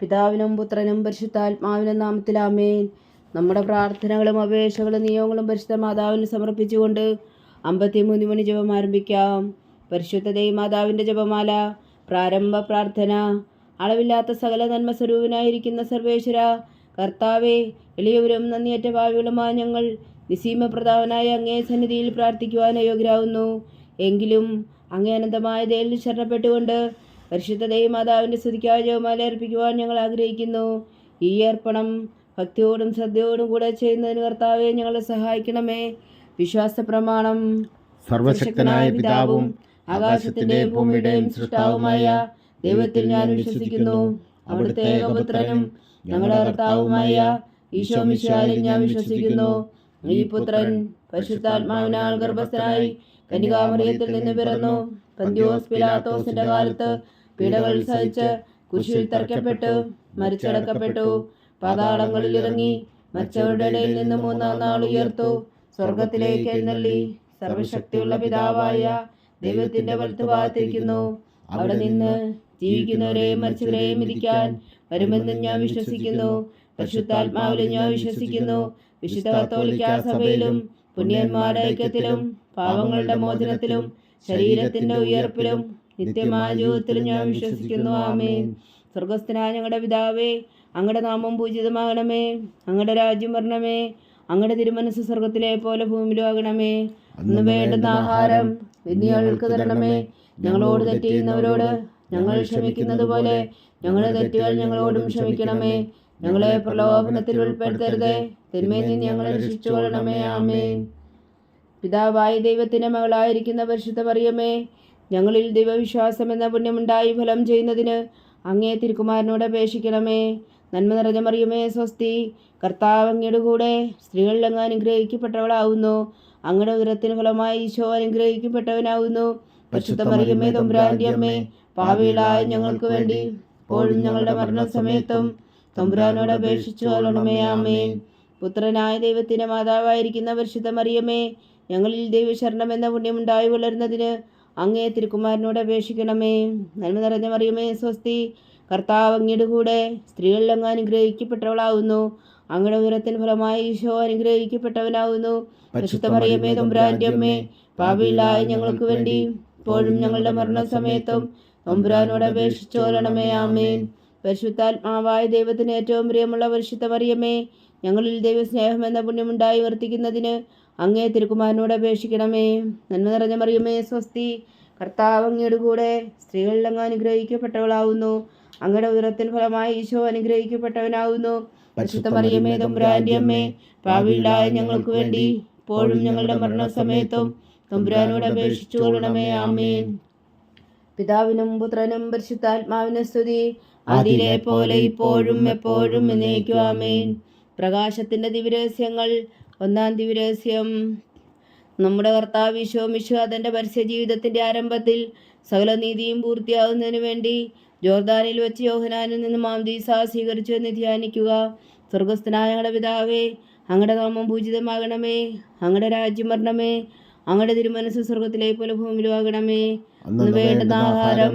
പിതാവിനും പുത്രനും പരിശുദ്ധാത്മാവിനും നാമത്തിൽ ആമേൻ. നമ്മുടെ പ്രാർത്ഥനകളും അപേക്ഷകളും നിയോഗങ്ങളും പരിശുദ്ധ മാതാവിന് സമർപ്പിച്ചുകൊണ്ട് 53 മണി ജപം ആരംഭിക്കാം. പരിശുദ്ധ മാതാവിൻ്റെ ജപമാല. പ്രാരംഭ പ്രാർത്ഥന. അളവില്ലാത്ത സകല നന്മ സ്വരൂപനായിരിക്കുന്ന സർവേശ്വര കർത്താവെ, എളിയവരും നന്ദിയേറ്റ ഭാവികളുമായ ഞങ്ങൾ നിസീമപ്രതാവനായ അങ്ങേ സന്നിധിയിൽ പ്രാർത്ഥിക്കുവാൻ യോഗ്യരാകുന്നു. എങ്കിലും അങ്ങേ അനന്തമായ ദയയിൽ ശരണപ്പെട്ടുകൊണ്ട് പരിശുദ്ധ മാതാവിൻ്റെ സ്തുതിക്കായ ജപമാല അർപ്പിക്കുവാൻ ഞങ്ങൾ ആഗ്രഹിക്കുന്നു. ഈ അർപ്പണം ഭക്തിയോടും ശ്രദ്ധയോടും കൂടെ ചെയ്യുന്നതിന് കർത്താവെ ഞങ്ങളെ സഹായിക്കണമേ. വിശ്വാസ പ്രമാണം. സർവശക്തനായ പിതാവും ആകാശത്തിന്റെയും ഭൂമിയുടെയും സൃഷ്ടാവുമായ ദൈവത്തിൽ ഞാൻ വിശ്വസിക്കുന്നു. അവിടുത്തെ ഏകപുത്രനും ഞങ്ങളുടെ കർത്താവുമായ ഈശോ മിശിഹായിൽ ഞാൻ വിശ്വസിക്കുന്നു. ഈ പുത്രൻ പരിശുദ്ധാത്മാവിനാൽ ഗർഭസ്ഥനായി കന്യകാമറിയത്തിൽ നിന്ന് പിറന്നു. പന്തിയോസ് പിലാത്തോസിന്റെ കാലത്ത് പീഡകൾ സഹിച്ച് കുരിശിൽ തറയ്ക്കപ്പെട്ടു, മരിച്ചടക്കപ്പെട്ടു, പാതാളങ്ങളിൽ ഇറങ്ങി, മരിച്ചവരുടെ ഇടയിൽ നിന്ന് 3-ാം നാൾ ഉയർത്തു, സ്വർഗത്തിലേക്ക് എഴുന്നള്ളി, സർവശക്തിയുള്ള പിതാവായ ദൈവത്തിന്റെ വലത്തുഭാഗത്തിരിക്കുന്നു. അവിടെ നിന്ന് ജീവിക്കുന്നവരെയും മരിച്ചവരെയും വിധിക്കാൻ വരുമെന്നും ഞാൻ വിശ്വസിക്കുന്നു. പരിശുദ്ധാത്മാവിലും ഞാൻ വിശ്വസിക്കുന്നു. വിശുദ്ധ കത്തോലിക്കാ സഭയിലും പുണ്യന്മാരുടെ ഐക്യത്തിലും പാപങ്ങളുടെ മോചനത്തിലും ശരീരത്തിന്റെ ഉയർപ്പിലും നിത്യമായ ജീവിതത്തിലും ഞാൻ വിശ്വസിക്കുന്നു. ആമേൻ. സ്വർഗസ്ഥനായ ഞങ്ങളുടെ പിതാവേ, അങ്ങയുടെ നാമം പൂജിതമാകണമേ. അങ്ങയുടെ രാജ്യം വരണമേ. അങ്ങയുടെ തിരുമനസ് സ്വർഗത്തിലെ പോലെ ഭൂമിയിലും ആകണമേ. അന്ന് വേണ്ടുന്ന ആഹാരം ഇന്ന് ഞങ്ങൾക്ക് തരണമേ. ഞങ്ങളോട് തെറ്റ് ചെയ്യുന്നവരോട് ഞങ്ങൾ ക്ഷമിക്കുന്നത് പോലെ ഞങ്ങളുടെ തെറ്റുകൾ ഞങ്ങളോടും ക്ഷമിക്കണമേ. ഞങ്ങളെ പ്രലോഭനത്തിൽ ഉൾപ്പെടുത്തരുതേ, തിന്മയിൽ നിന്ന് ഞങ്ങളെ രക്ഷിച്ചുകൊള്ളണമേ. ആമേൻ. പിതാവായ ദൈവത്തിന്റെ മകളായിരിക്കുന്ന പരിശുദ്ധ മറിയമേ, ഞങ്ങളിൽ ദൈവവിശ്വാസം എന്ന പുണ്യമുണ്ടായി ഫലം ചെയ്യുന്നതിന് അങ്ങേ തിരുക്കുമാരനോട് അപേക്ഷിക്കണമേ. നന്മ നിറഞ്ഞ മറിയമേ സ്വസ്തി, കർത്താവ് അങ്ങയുടെ കൂടെ സ്ത്രീകളിൽ അങ്ങ് അനുഗ്രഹിക്കപ്പെട്ടവളാവുന്നു. അങ്ങയുടെ ഉദരത്തിന് ഫലമായി ഈശോ അനുഗ്രഹിക്കപ്പെട്ടവനാവുന്നു. പരിശുദ്ധ മറിയമേ തമ്പുരാന്റെ അമ്മേ, പാപികളായ ഞങ്ങൾക്ക് വേണ്ടി ഇപ്പോഴും ഞങ്ങളുടെ മരണസമയത്തും തമ്പുരാനോട് അപേക്ഷിച്ചു കൊള്ളണമേ. ആമേൻ. പുത്രനായ ദൈവത്തിന്റെ മാതാവായിരിക്കുന്ന പരിശുദ്ധ മറിയമേ, ഞങ്ങളിൽ ദൈവശരണം എന്ന പുണ്യമുണ്ടായി വളരുന്നതിന് അങ്ങേ തിരുക്കുമാരനോട് അപേക്ഷിക്കണമേ. നന്മ നിറഞ്ഞ മറിയമേ സ്വസ്തി, കർത്താവ് അങ്ങയുടെ കൂടെ സ്ത്രീകളിൽ അങ്ങ് അനുഗ്രഹിക്കപ്പെട്ടവളാവുന്നു. അങ്ങയുടെ ഉദരത്തിന് ഫലമായി ഈശോ അനുഗ്രഹിക്കപ്പെട്ടവനാവുന്നു. പരിശുദ്ധ മറിയമേ തമ്പുരാന്റെ അമ്മേ, പാപികളായ ഞങ്ങൾക്ക് വേണ്ടി ഇപ്പോഴും ഞങ്ങളുടെ മരണസമയത്തും തമ്പുരാനോട് അപേക്ഷിച്ചു കൊള്ളണമേ. ആമേൻ. പരിശുദ്ധാത്മാവായ ദൈവത്തിന് ഏറ്റവും പ്രിയമുള്ള പരിശുദ്ധ മറിയമേ, ഞങ്ങളിൽ ദൈവസ്നേഹം എന്ന പുണ്യമുണ്ടായി വർത്തിക്കുന്നതിന് അങ്ങേ തിരുക്കുമാരനോട് അപേക്ഷിക്കണമേ. നന്മ നിറഞ്ഞ മറിയമേ സ്വസ്തി, കർത്താവ് അങ്ങയുടെ കൂടെ സ്ത്രീകളിൽ അങ്ങ് അനുഗ്രഹിക്കപ്പെട്ടവളാവുന്നു. അങ്ങയുടെ ഉദരത്തിൻ ഫലമായി ഈശോ അനുഗ്രഹിക്കപ്പെട്ടവനാവുന്നു. പരിശുദ്ധ മറിയമേ തമ്പുരാന്റെ അമ്മേ, പാപികളായ ഞങ്ങൾക്ക് വേണ്ടി ഇപ്പോഴും ഞങ്ങളുടെ മരണസമയത്തും തമ്പുരാനോട് അപേക്ഷിച്ചു കൊള്ളണമേ. ആമേൻ. പിതാവിനും പുത്രനും പരിശുദ്ധാത്മാവിനും സ്തുതി, അതിലെ പോലെ ഇപ്പോഴും എപ്പോഴും എന്നേക്കും. ആമേൻ. പ്രകാശത്തിന്റെ ദിവ്യരഹസ്യങ്ങൾ. 1-ാം ദിവ്യരഹസ്യം. നമ്മുടെ കർത്താവ് ഈശോ മിശിഹാ തന്റെ പരസ്യ ജീവിതത്തിന്റെ ആരംഭത്തിൽ സകല നീതിയും പൂർത്തിയാകുന്നതിന് വേണ്ടി ജോർദാനിൽ വെച്ച് യോഹന്നാനിൽ നിന്ന് മാംദീസ സ്വീകരിച്ചു എന്ന് ധ്യാനിക്കുക. സ്വർഗസ്ഥനായ ഞങ്ങളുടെ പിതാവേ, അങ്ങയുടെ നാമം പൂജിതമാകണമേ. അങ്ങയുടെ രാജ്യം വരണമേ. അങ്ങയുടെ തിരുമനസ് സ്വർഗത്തിലെ പോലെ ഭൂമിയിലും ആകണമേ. അന്ന് വേണ്ടുന്ന ആഹാരം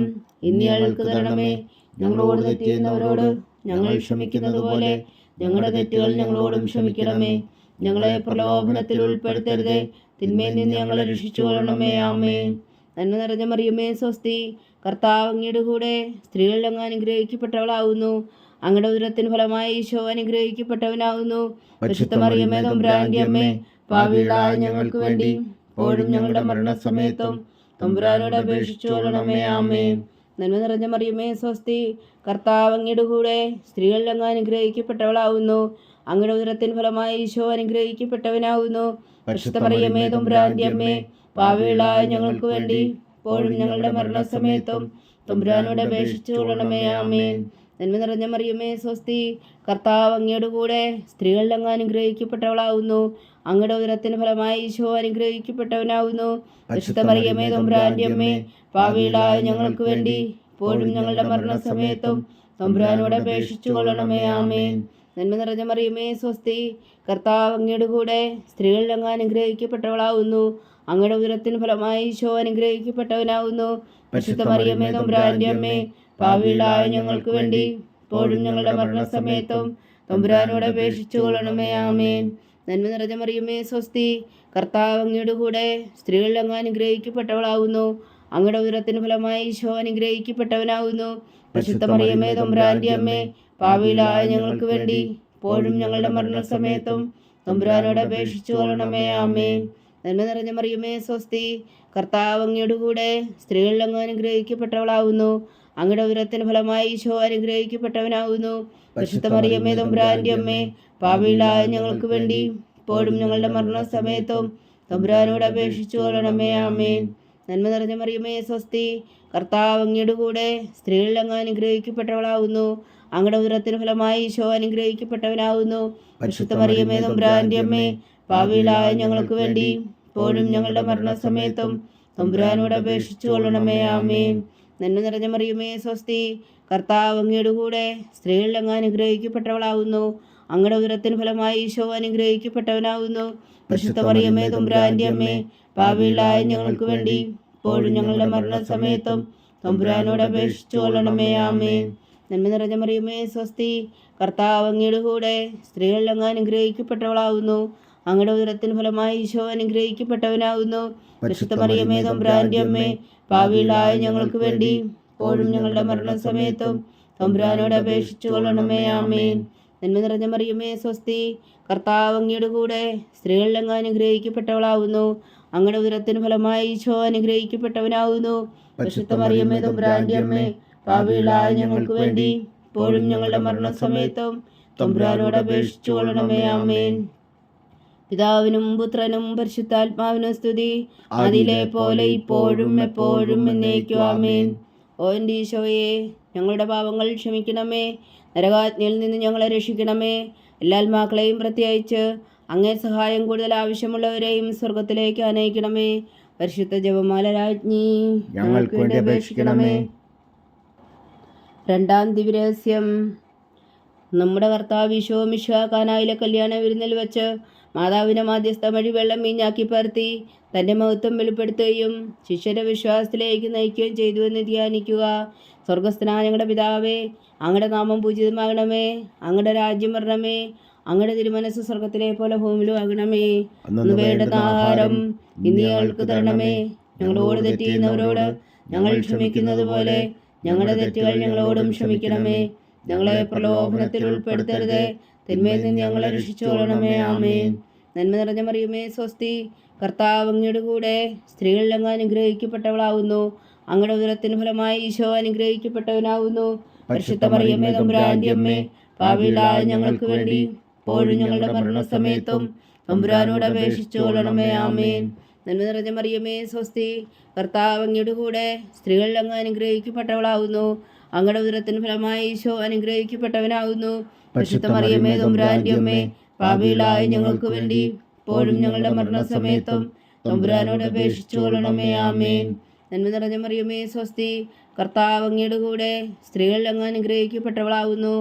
ഇന്ന് ഞങ്ങൾക്ക് തരണമേ. ഞങ്ങളോട് തെറ്റ് ചെയ്യുന്നവരോട് ഞങ്ങൾ ക്ഷമിക്കുന്നത് പോലെ ഞങ്ങളുടെ തെറ്റുകൾ ഞങ്ങളോടും ക്ഷമിക്കണമേ. ഞങ്ങളെ പ്രലോഭനത്തിൽ ഉൾപ്പെടുത്തരുതേ, തിന്മയിൽ നിന്ന് ഞങ്ങളെ രക്ഷിച്ചുകൊള്ളണമേ. ആമേൻ. നന്മ നിറഞ്ഞ മറിയമേ സ്വസ്തി, കർത്താവ് അങ്ങയുടെ കൂടെ സ്ത്രീകളിൽ അങ്ങ് അനുഗ്രഹിക്കപ്പെട്ടവളാവുന്നു. അങ്ങയുടെ ഉദരത്തിന് ഫലമായി ഈശോ അനുഗ്രഹിക്കപ്പെട്ടവനാവുന്നു. പരിശുദ്ധ മറിയമേ തമ്പുരാന്റെ അമ്മേ, പാപികളായ ഞങ്ങൾക്ക് വേണ്ടി ഇപ്പോഴും ഞങ്ങളുടെ മരണസമയത്തും തമ്പുരാനോട് അപേക്ഷിച്ചു കൊള്ളണമേ. ആമേൻ. നന്മ നിറഞ്ഞ മറിയമേ സ്വസ്തി, കർത്താവ് അങ്ങയുടെ കൂടെ സ്ത്രീകളിൽ അങ്ങ് അനുഗ്രഹിക്കപ്പെട്ടവളാവുന്നു. അങ്ങയുടെ ഉദരത്തിന് ഫലമായി ഈശോ അനുഗ്രഹിക്കപ്പെട്ടവനാവുന്നു. പരിശുദ്ധ മറിയമേ തമ്പുരാന്റെ അമ്മേ, പാപികളായ ഞങ്ങൾക്ക് വേണ്ടി ഇപ്പോഴും ഞങ്ങളുടെ മരണസമയത്തും തമ്പുരാനോട് അപേക്ഷിച്ചു കൊള്ളണമേ. ആമേൻ. നന്മ നിറഞ്ഞ മറിയമേ സ്വസ്തി, കർത്താവ് അങ്ങയുടെ കൂടെ സ്ത്രീകളിൽ അങ്ങ് അനുഗ്രഹിക്കപ്പെട്ടവളാവുന്നു. അങ്ങയുടെ ഉദരത്തിന് ഫലമായി ഈശോ അനുഗ്രഹിക്കപ്പെട്ടവനാവുന്നു. പരിശുദ്ധ മറിയമേ തമ്പുരാന്റെ അമ്മേ, പാപികളായ ഞങ്ങൾക്ക് വേണ്ടി ഇപ്പോഴും ഞങ്ങളുടെ മരണസമയത്തും തമ്പുരാനോട് അപേക്ഷിച്ചു കൊള്ളണമേ. ആമേൻ. നന്മ നിറഞ്ഞ മറിയമേ സ്വസ്തി, കർത്താവ് അങ്ങയുടെ കൂടെ സ്ത്രീകളിൽ അങ്ങ് അനുഗ്രഹിക്കപ്പെട്ടവളാവുന്നു. അങ്ങയുടെ ഉദരത്തിന് ഫലമായി ഈശോ അനുഗ്രഹിക്കപ്പെട്ടവനാവുന്നു. പരിശുദ്ധ മറിയമേ തമ്പുരാന്റെ അമ്മേ, പാപികളായ ഞങ്ങൾക്ക് വേണ്ടി ഇപ്പോഴും ഞങ്ങളുടെ മരണസമയത്തും തമ്പുരാനോട് അപേക്ഷിച്ചു കൊള്ളണമേ. ആമേൻ. നന്മ നിറഞ്ഞ മറിയമേ സ്വസ്തി, കർത്താവ് അങ്ങയുടെ കൂടെ സ്ത്രീകളിൽ അങ്ങ് അനുഗ്രഹിക്കപ്പെട്ടവളാകുന്നു. അങ്ങയുടെ ഉദരത്തിന് ഫലമായി ഈശോ അനുഗ്രഹിക്കപ്പെട്ടവനാകുന്നു. പരിശുദ്ധ മറിയമേ തമ്പുരാന്റെ അമ്മേ, പാപികളായ ഞങ്ങൾക്ക് വേണ്ടി ഇപ്പോഴും ഞങ്ങളുടെ മരണസമയത്തും തമ്പുരാനോട് അപേക്ഷിച്ചു കൊള്ളണമേ. ആമേൻ. നന്മ നിറഞ്ഞ മറിയമേ സ്വസ്തി, കർത്താവ് അങ്ങയുടെ കൂടെ സ്ത്രീകളിൽ അങ്ങ് അനുഗ്രഹിക്കപ്പെട്ടവളാകുന്നു. അങ്ങയുടെ ഉദരത്തിന് ഫലമായി ഈശോ അനുഗ്രഹിക്കപ്പെട്ടവനാകുന്നു. പരിശുദ്ധ മറിയമേ തമ്പുരാന്റെ അമ്മേ, പാപികളായ ഞങ്ങൾക്ക് വേണ്ടി ഇപ്പോഴും ഞങ്ങളുടെ മരണസമയത്തും തമ്പുരാനോട് അപേക്ഷിച്ചു കൊള്ളണമേ. ആമേൻ. നന്മ നിറഞ്ഞ മറിയമേ സ്വസ്തി, കർത്താവ് അങ്ങയുടെ കൂടെ സ്ത്രീകളിൽ അങ്ങ് അനുഗ്രഹിക്കപ്പെട്ടവളാകുന്നു. അങ്ങയുടെ ഉദരത്തിന് ഫലമായി ഈശോ അനുഗ്രഹിക്കപ്പെട്ടവനാകുന്നു. പരിശുദ്ധ മറിയമേ തമ്പുരാന്റെ അമ്മേ, പാപികളായ ഞങ്ങൾക്ക് വേണ്ടി ഇപ്പോഴും ഞങ്ങളുടെ മരണസമയത്തും തമ്പുരാനോട് അപേക്ഷിച്ചു കൊള്ളണമേ. ആമേൻ. നന്മ നിറഞ്ഞ മറിയമേ സ്വസ്തി, കർത്താവ് അങ്ങയുടെ കൂടെ സ്ത്രീകളിൽ അങ്ങ് അനുഗ്രഹിക്കപ്പെട്ടവളാകുന്നു. അങ്ങയുടെ ഉദരത്തിന് ഫലമായി ഈശോ അനുഗ്രഹിക്കപ്പെട്ടവനാകുന്നു. പരിശുദ്ധ മറിയമേ തമ്പുരാന്റെ അമ്മേ, പാപികളായ ഞങ്ങൾക്ക് വേണ്ടി ഇപ്പോഴും ഞങ്ങളുടെ മരണസമയത്തും തമ്പുരാനോട് അപേക്ഷിച്ചു കൊള്ളണമേ. ആമേൻ. നന്മ നിറഞ്ഞ മറിയമേ സ്വസ്തി, കർത്താവ് അങ്ങയുടെ കൂടെ സ്ത്രീകളിൽ അങ്ങ് അനുഗ്രഹിക്കപ്പെട്ടവളാകുന്നു. അങ്ങയുടെ ഉദരത്തിന് ഫലമായി ഈശോ അനുഗ്രഹിക്കപ്പെട്ടവനാകുന്നു. പരിശുദ്ധ മറിയമേ തമ്പുരാന്റെ അമ്മേ, പാപികളായ ഞങ്ങൾക്ക് വേണ്ടി ഇപ്പോഴും ഞങ്ങളുടെ മരണസമയത്തും തമ്പുരാനോട് അപേക്ഷിച്ചു കൊള്ളണമേ. ആമേൻ. നന്മ നിറഞ്ഞ മറിയമേ സ്വസ്തി, കർത്താവ് അങ്ങയുടെ കൂടെ സ്ത്രീകളിൽ അങ്ങ് അനുഗ്രഹിക്കപ്പെട്ടവളാകുന്നു. അങ്ങയുടെ ഉദരത്തിന് ഫലമായി ഈശോ അനുഗ്രഹിക്കപ്പെട്ടവനാകുന്നു. പരിശുദ്ധ മറിയമേ തമ്പുരാന്റെ അമ്മേ, പാപികളായ ഞങ്ങൾക്ക് വേണ്ടി ഇപ്പോഴും ഞങ്ങളുടെ മരണസമയത്തും തമ്പുരാനോട് അപേക്ഷിച്ചു കൊള്ളണമേ. ആമേൻ. പിതാവിനും പുത്രനും പരിശുദ്ധാത്മാവിനും സ്തുതി, അതിലെ പോലെ ഇപ്പോഴും എപ്പോഴും എന്നേക്കും. ആമേൻ. ഓ എൻ്റെ ഈശോയെ, ഞങ്ങളുടെ പാപങ്ങൾ ക്ഷമിക്കണമേ. നരകാജ്ഞയിൽ നിന്ന് ഞങ്ങളെ രക്ഷിക്കണമേ. എല്ലാ ആത്മാക്കളെയും പ്രത്യേകിച്ച് അങ്ങേ സഹായം കൂടുതൽ ആവശ്യമുള്ളവരെയും സ്വർഗത്തിലേക്ക് അനയിക്കണമേ. പരിശുദ്ധ ജപമാല രാജ്ഞി, ഞങ്ങൾക്ക് വേണ്ടി അപേക്ഷിക്കണമേ. രണ്ടാം ദിവ്യരഹസ്യം. നമ്മുടെ കർത്താവ് ഈശോ മിശിഹാ കാനായിലെ കല്യാണ വിരുന്നിൽ വെച്ച് മാതാവിനെ മാധ്യസ്ഥം വഴി വെള്ളം വീഞ്ഞാക്കി പരത്തി തൻ്റെ മഹത്വം വെളിപ്പെടുത്തുകയും ശിഷ്യരെ വിശ്വാസത്തിലേക്ക് നയിക്കുകയും ചെയ്തുവെന്ന് ധ്യാനിക്കുക. സ്വർഗസ്ഥനായ ഞങ്ങളുടെ പിതാവേ, അങ്ങയുടെ നാമം പൂജിതമാകണമേ. അങ്ങയുടെ രാജ്യം വരണമേ. അങ്ങയുടെ തിരുമനസ് സ്വർഗത്തിലെ പോലെ ഭൂമിയിലും ആകണമേ. അന്ന് വേണ്ടുന്ന ആഹാരം ഇന്ന് ഞങ്ങൾക്ക് തരണമേ. ഞങ്ങളോട് തെറ്റ് ചെയ്യുന്നവരോട് ഞങ്ങൾ ക്ഷമിക്കുന്നത് പോലെ ഞങ്ങളുടെ തെറ്റുകൾ ഞങ്ങളോടും ക്ഷമിക്കണമേ. ഞങ്ങളെ പ്രലോഭനത്തിൽ ഉൾപ്പെടുത്തരുത്, തിന്മയിൽ നിന്ന് ഞങ്ങളെ രക്ഷിച്ചു കൊള്ളണമേ. ആമേൻ. നന്മ നിറഞ്ഞ മറിയമേ സ്വസ്തി, കർത്താവ് അങ്ങയുടെ കൂടെ സ്ത്രീകളിൽ അങ്ങ് അനുഗ്രഹിക്കപ്പെട്ടവളാകുന്നു. അങ്ങയുടെ ഉദരത്തിന് ഫലമായി ഈശോ അനുഗ്രഹിക്കപ്പെട്ടവനാകുന്നു. പരിശുദ്ധ മറിയമേ തമ്പുരാന്റെ അമ്മേ, പാപികളായ ഞങ്ങൾക്ക് വേണ്ടി ഇപ്പോഴും ഞങ്ങളുടെ മരണസമയത്തും തമ്പുരാനോട് അപേക്ഷിച്ചു കൊള്ളണമേ. ആമേൻ. നന്മ നിറഞ്ഞ മറിയമേ സ്വസ്തി, കർത്താവ് അങ്ങയുടെ കൂടെ സ്ത്രീകളിൽ അങ്ങ് അനുഗ്രഹിക്കപ്പെട്ടവളാകുന്നു. അങ്ങയുടെ ഉദരത്തിന് ഫലമായി ഈശോ അനുഗ്രഹിക്കപ്പെട്ടവനാകുന്നു. പരിശുദ്ധ മറിയമേ തമ്പുരാന്റെ അമ്മേ, പാപികളായ ഞങ്ങൾക്ക് വേണ്ടി ഇപ്പോഴും ഞങ്ങളുടെ മരണസമയത്തും തമ്പുരാനോട് അപേക്ഷിച്ചു കൊള്ളണമേ. ആമേൻ. നന്മ നിറഞ്ഞ മറിയമേ സ്വസ്തി, കർത്താവ് അങ്ങയുടെ കൂടെ സ്ത്രീകളിൽ അങ്ങ് അനുഗ്രഹിക്കപ്പെട്ടവളാകുന്നു.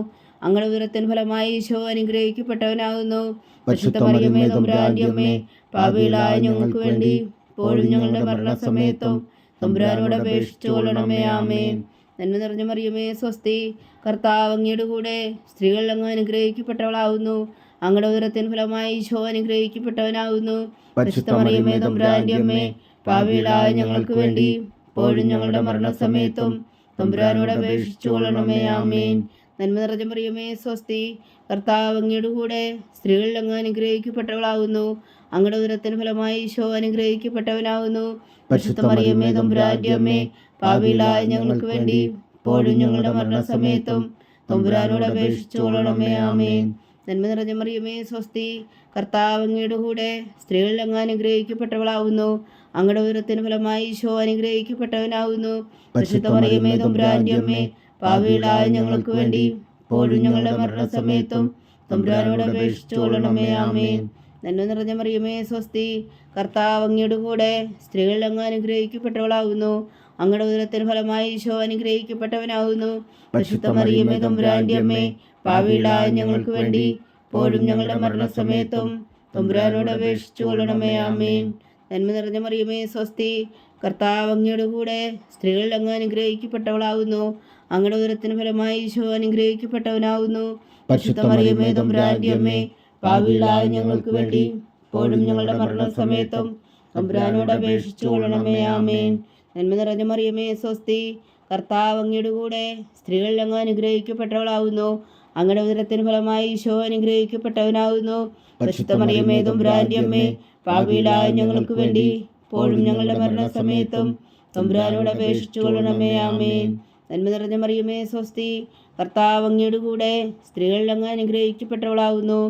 അങ്ങയുടെ ഉദരത്തിന് ഫലമായി ഈശോ അനുഗ്രഹിക്കപ്പെട്ടവനാകുന്നു. പരിശുദ്ധ മറിയമേ തമ്പുരാന്റെ അമ്മേ, പാപികളായ ഞങ്ങൾക്ക് വേണ്ടി ഇപ്പോഴും ഞങ്ങളുടെ മരണസമയത്തും തമ്പുരാനോട് അപേക്ഷിച്ചു കൊള്ളണമേ. ആമേൻ. നന്മ നിറഞ്ഞ മറിയമേ സ്വസ്തി, കർത്താവ് അങ്ങയുടെ കൂടെ സ്ത്രീകളിൽ അങ്ങ് അനുഗ്രഹിക്കപ്പെട്ടവളാകുന്നു. അങ്ങയുടെ ഉദരത്തിന് ഫലമായി ഈശോ അനുഗ്രഹിക്കപ്പെട്ടവനാകുന്നു. പരിശുദ്ധ മറിയമേ തമ്പുരാന്റെ അമ്മേ, പാപികളായ ഞങ്ങൾക്ക് വേണ്ടി ഇപ്പോഴും ഞങ്ങളുടെ മരണസമയത്തും തമ്പുരാനോട് അപേക്ഷിച്ചു കൊള്ളണമേ. ആമേൻ. നന്മ നിറഞ്ഞ മറിയമേ സ്വസ്തി, കർത്താവ് അങ്ങയുടെ കൂടെ സ്ത്രീകളിൽ അങ്ങ് അനുഗ്രഹിക്കപ്പെട്ടവളാകുന്നു. അങ്ങയുടെ ഉദരത്തിന് ഫലമായി ഈശോ അനുഗ്രഹിക്കപ്പെട്ടവനാകുന്നു. പരിശുദ്ധ മറിയമേ തമ്പുരാന്റെ അമ്മേ, പാപികളായ ഞങ്ങൾക്ക് വേണ്ടി ഇപ്പോഴും ഞങ്ങളുടെ മരണസമയത്തും തമ്പുരാനോട് അപേക്ഷിച്ചു കൊള്ളണമേ. ആമേൻ. നന്മ നിറഞ്ഞ മറിയമേ സ്വസ്തി, കർത്താവ് അങ്ങയുടെ കൂടെ സ്ത്രീകളിൽ അങ്ങ് അനുഗ്രഹിക്കപ്പെട്ടവളാകുന്നു. അങ്ങയുടെ ഉദരത്തിന് ഫലമായി ഈശോ അനുഗ്രഹിക്കപ്പെട്ടവനാകുന്നു. പരിശുദ്ധ മറിയമേ തമ്പുരാന്റെ അമ്മേ, പാപികളായ ഞങ്ങൾക്ക് വേണ്ടി ഇപ്പോഴും ഞങ്ങളുടെ മരണസമയത്തും തമ്പുരാനോട് അപേക്ഷിച്ചു കൊള്ളണമേ. ആമേൻ. നന്മ നിറഞ്ഞ മറിയമേ സ്വസ്തി, കർത്താവ് അങ്ങയുടെ കൂടെ സ്ത്രീകളിൽ അങ്ങ് അനുഗ്രഹിക്കപ്പെട്ടവളാകുന്നു. അങ്ങയുടെ ഉദരത്തിന് ഫലമായി ഈശോ അനുഗ്രഹിക്കപ്പെട്ടവനാകുന്നു. പരിശുദ്ധ മറിയമേ തമ്പുരാന്റെ അമ്മേ, പാപികളായ ഞങ്ങൾക്ക് വേണ്ടി ഇപ്പോഴും ഞങ്ങളുടെ മരണസമയത്തും തമ്പുരാനോട് അപേക്ഷിച്ചു കൊള്ളണമേ. ആമേൻ. നന്മ നിറഞ്ഞ മറിയമേ സ്വസ്തി, കർത്താവ് അങ്ങയുടെ കൂടെ സ്ത്രീകളിൽ അങ്ങ് അനുഗ്രഹിക്കപ്പെട്ടവളാകുന്നു. അങ്ങയുടെ ഉദരത്തിന് ഫലമായി ഈശോ അനുഗ്രഹിക്കപ്പെട്ടവനാകുന്നു. പരിശുദ്ധ മറിയമേ തമ്പുരാന്റെ അമ്മേ, പാപികളായ ഞങ്ങൾക്ക് വേണ്ടി ഇപ്പോഴും ഞങ്ങളുടെ മരണസമയത്തും തമ്പുരാനോട് അപേക്ഷിച്ചു കൊള്ളണമേ. ആമേൻ. നന്മ നിറഞ്ഞ മറിയമേ സ്വസ്തി, കർത്താവ് അങ്ങയുടെ കൂടെ സ്ത്രീകളിൽ അങ്ങ് അനുഗ്രഹിക്കപ്പെട്ടവളാകുന്നു. അങ്ങയുടെ ഉദരത്തിന് ഫലമായി ഈശോ അനുഗ്രഹിക്കപ്പെട്ടവനാകുന്നു. പരിശുദ്ധ മറിയമേ തമ്പുരാന്റെ അമ്മേ, പാപികളായ ഞങ്ങൾക്ക് വേണ്ടി ഇപ്പോഴും ഞങ്ങളുടെ മരണസമയത്തും തമ്പുരാനോട് അപേക്ഷിച്ചു കൊള്ളണമേ. ആമേൻ. നന്മ നിറഞ്ഞ മറിയമേ സ്വസ്തി, കർത്താവ് അങ്ങയുടെ കൂടെ സ്ത്രീകളിൽ അങ്ങ് അനുഗ്രഹിക്കപ്പെട്ടവളാകുന്നു.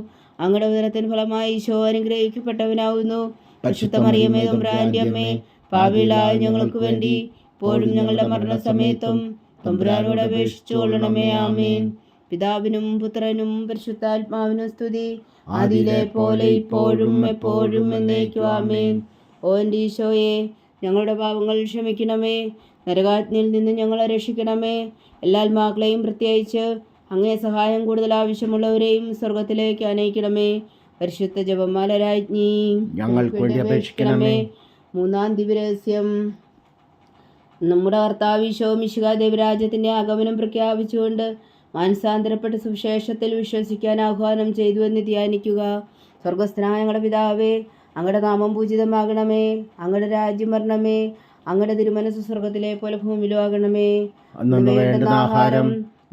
അങ്ങയുടെ ഉദരത്തിന് ഫലമായി ഈശോ അനുഗ്രഹിക്കപ്പെട്ടവനാകുന്നു. പരിശുദ്ധ മറിയമേ തമ്പുരാന്റെ അമ്മേ, പാപികളായ ഞങ്ങൾക്ക് വേണ്ടി ഇപ്പോഴും ഞങ്ങളുടെ മരണസമയത്തും തമ്പുരാനോട് അപേക്ഷിച്ചു കൊള്ളണമേ. ആമേൻ. പിതാവിനും പുത്രനും പരിശുദ്ധാത്മാവിനും സ്തുതി, ആദിയിലെ പോലെ ഇപ്പോഴും എപ്പോഴും എന്നേക്കും. ആമേൻ. ഓ എൻ്റെ ഈശോയെ, ഞങ്ങളുടെ പാപങ്ങൾ ക്ഷമിക്കണമേ. നരകാഗ്നിയിൽ നിന്ന് ഞങ്ങളെ രക്ഷിക്കണമേ. എല്ലാ ആത്മാക്കളെയും പ്രത്യേകിച്ച് അങ്ങേ സഹായം കൂടുതൽ ആവശ്യമുള്ളവരെയും സ്വർഗത്തിലേക്ക് അനയിക്കണമേ. പരിശുദ്ധ ജപമാല രാജ്ഞി ഞങ്ങൾക്ക് വേണ്ടി അപേക്ഷിക്കണമേ. മൂന്നാം ദിവ്യരഹസ്യം. നമ്മുടെ കർത്താവ് ഈശോ മിശിഹാ ദൈവരാജ്യത്തിൻ്റെ ആഗമനം പ്രഖ്യാപിച്ചുകൊണ്ട് മാനസാന്തരപ്പെട്ട സുവിശേഷത്തിൽ വിശ്വസിക്കാൻ ആഹ്വാനം ചെയ്തുവെന്ന് ധ്യാനിക്കുക. സ്വർഗസ്ഥനായ ഞങ്ങളുടെ പിതാവേ, അങ്ങയുടെ നാമം പൂജിതമാകണമേ. അങ്ങയുടെ രാജ്യം വരണമേ. അങ്ങയുടെ തിരുമനസ് സ്വർഗത്തിലെ പോലെ ഭൂമിയിലും ആകണമേ. അന്നു വേണ്ടുന്ന ആഹാരം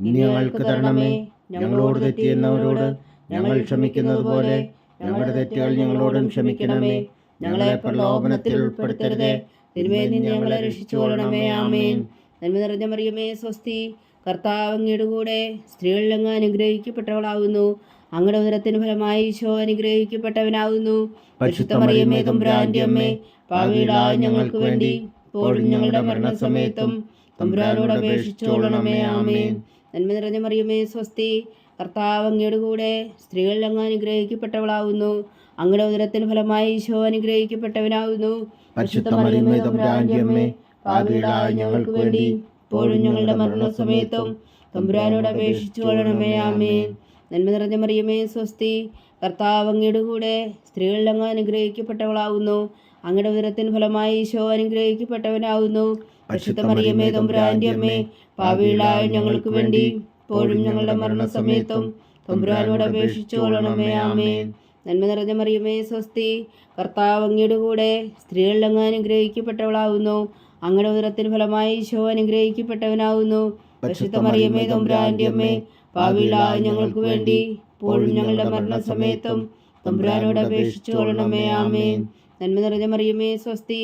ഇനി ഞങ്ങൾക്ക് തരണമേ. ഞങ്ങളോട് തെറ്റ് ചെയ്യുന്നവരോട് ഞങ്ങൾ ക്ഷമിക്കുന്നത് പോലെ ഞങ്ങളുടെ തെറ്റുകൾ ഞങ്ങളോടും ക്ഷമിക്കണമേ. ഞങ്ങളെ പ്രലോഭനത്തിൽ ഉൾപ്പെടുത്തരുതേ, തിന്മയിൽ നിന്ന് ഞങ്ങളെ രക്ഷിച്ചുകൊള്ളണമേ. ആമേൻ. നന്മ നിറഞ്ഞ മറിയമേ സ്വസ്തി, കർത്താവ് അങ്ങയുടെ കൂടെ സ്ത്രീകളിൽ അങ്ങ് അനുഗ്രഹിക്കപ്പെട്ടവളാകുന്നു. അങ്ങയുടെ ഉദരത്തിന് ഫലമായി ഈശോ അനുഗ്രഹിക്കപ്പെട്ടവനാകുന്നു. പരിശുദ്ധ മറിയമേ തമ്പുരാന്റെ അമ്മേ, പാപികളായ ഞങ്ങൾക്ക് വേണ്ടി ഇപ്പോഴും ഞങ്ങളുടെ മരണസമയത്തും തമ്പുരാനോട് അപേക്ഷിച്ചു കൊള്ളണമേ. ആമേൻ. നന്മ നിറഞ്ഞ മറിയമേ സ്വസ്തി, കർത്താവ് അങ്ങയുടെ കൂടെ സ്ത്രീകളിൽ അങ്ങ് അനുഗ്രഹിക്കപ്പെട്ടവളാകുന്നു. അങ്ങയുടെ ഉദരത്തിന് ഫലമായി ഈശോ അനുഗ്രഹിക്കപ്പെട്ടവനാകുന്നു. പരിശുദ്ധ മറിയമേ തമ്പുരാന്റെ അമ്മേ, പാപികളായ ഞങ്ങൾക്ക് വേണ്ടി ഇപ്പോഴും ഞങ്ങളുടെ മരണസമയത്തും തമ്പുരാനോട് അപേക്ഷിച്ചു കൊള്ളണമേ. ആമേൻ. നന്മ നിറഞ്ഞ മറിയമേ സ്വസ്തി, കർത്താവ് അങ്ങയുടെ കൂടെ സ്ത്രീകളിൽ അങ്ങ് അനുഗ്രഹിക്കപ്പെട്ടവളാകുന്നു. അങ്ങയുടെ ഉദരത്തിന് ഫലമായി ഈശോ അനുഗ്രഹിക്കപ്പെട്ടവനാകുന്നു. പരിശുദ്ധ മറിയമേ തമ്പുരാന്റെ അമ്മേ, പാപികളായ ഞങ്ങൾക്ക് വേണ്ടി ഇപ്പോഴും ഞങ്ങളുടെ മരണസമയത്തും തമ്പുരാനോട് അപേക്ഷിച്ചു കൊള്ളണമേ. ആമേൻ. നന്മ നിറഞ്ഞ മറിയമേ സ്വസ്തി, കർത്താവ് അങ്ങയുടെ കൂടെ സ്ത്രീകളിൽ അങ്ങ് അനുഗ്രഹിക്കപ്പെട്ടവളാകുന്നു. അങ്ങയുടെ ഉദരത്തിന് ഫലമായി ഈശോ അനുഗ്രഹിക്കപ്പെട്ടവനാകുന്നു. പരിശുദ്ധ മറിയമേ തമ്പുരാന്റെ അമ്മേ, പാപികളായ ഞങ്ങൾക്ക് വേണ്ടി ഇപ്പോഴും ഞങ്ങളുടെ മരണസമയത്തും തമ്പുരാനോട് അപേക്ഷിച്ചു കൊള്ളണമേ. ആമേൻ. നന്മ നിറഞ്ഞ മറിയമേ സ്വസ്തി,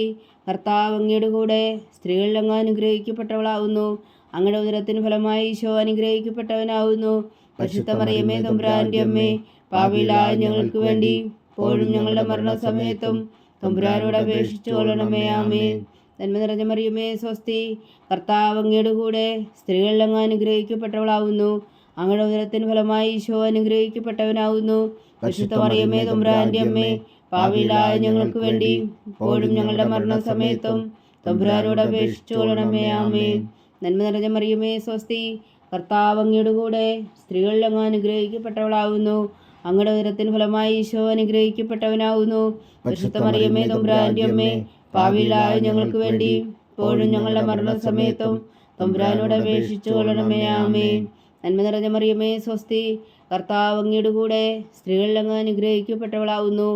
കർത്താവ് അങ്ങയുടെ കൂടെ സ്ത്രീകളിൽ അങ്ങ് അനുഗ്രഹിക്കപ്പെട്ടവളാകുന്നു. അങ്ങയുടെ ഉദരത്തിന് ഫലമായി ഈശോ അനുഗ്രഹിക്കപ്പെട്ടവനാകുന്നു. പരിശുദ്ധ മറിയമേ തമ്പുരാന്റെ അമ്മേ, പാപികളായ ഞങ്ങൾക്ക് വേണ്ടി ഇപ്പോഴും ഞങ്ങളുടെ മരണസമയത്തും തമ്പുരാനോട് അപേക്ഷിച്ചു കൊള്ളണമേ. ആമേൻ. നന്മ നിറഞ്ഞ മറിയമേ സ്വസ്തി, കർത്താവ് അങ്ങയുടെ കൂടെ സ്ത്രീകളിൽ അങ്ങ് അനുഗ്രഹിക്കപ്പെട്ടവളാകുന്നു. അങ്ങയുടെ ഉദരത്തിന് ഫലമായി ഈശോ അനുഗ്രഹിക്കപ്പെട്ടവനാകുന്നു. പരിശുദ്ധ മറിയമേ തമ്പുരാന്റെ അമ്മേ, പാപികളായ ഞങ്ങൾക്ക് വേണ്ടി ഇപ്പോഴും ഞങ്ങളുടെ മരണസമയത്തും തമ്പുരാനോട് അപേക്ഷിച്ചു കൊള്ളണമേ. ആമേൻ. നന്മ നിറഞ്ഞ മറിയമേ സ്വസ്തി, കർത്താവ് അങ്ങയുടെ കൂടെ സ്ത്രീകളിൽ അങ്ങ് അനുഗ്രഹിക്കപ്പെട്ടവളാകുന്നു. അങ്ങയുടെ ഉദരത്തിന് ഫലമായി ഈശോ അനുഗ്രഹിക്കപ്പെട്ടവനാകുന്നു. പരിശുദ്ധ മറിയമേ തമ്പുരാന്റെ അമ്മേ, പാപികളായ ഞങ്ങൾക്ക് വേണ്ടി ഇപ്പോഴും ഞങ്ങളുടെ മരണസമയത്തും തമ്പുരാനോട് അപേക്ഷിച്ചു കൊള്ളണമേ. ആമേൻ. നന്മ നിറഞ്ഞ മറിയമേ സ്വസ്തി, കർത്താവ് അങ്ങയുടെ കൂടെ സ്ത്രീകളിൽ അങ്ങ് അനുഗ്രഹിക്കപ്പെട്ടവളാകുന്നു.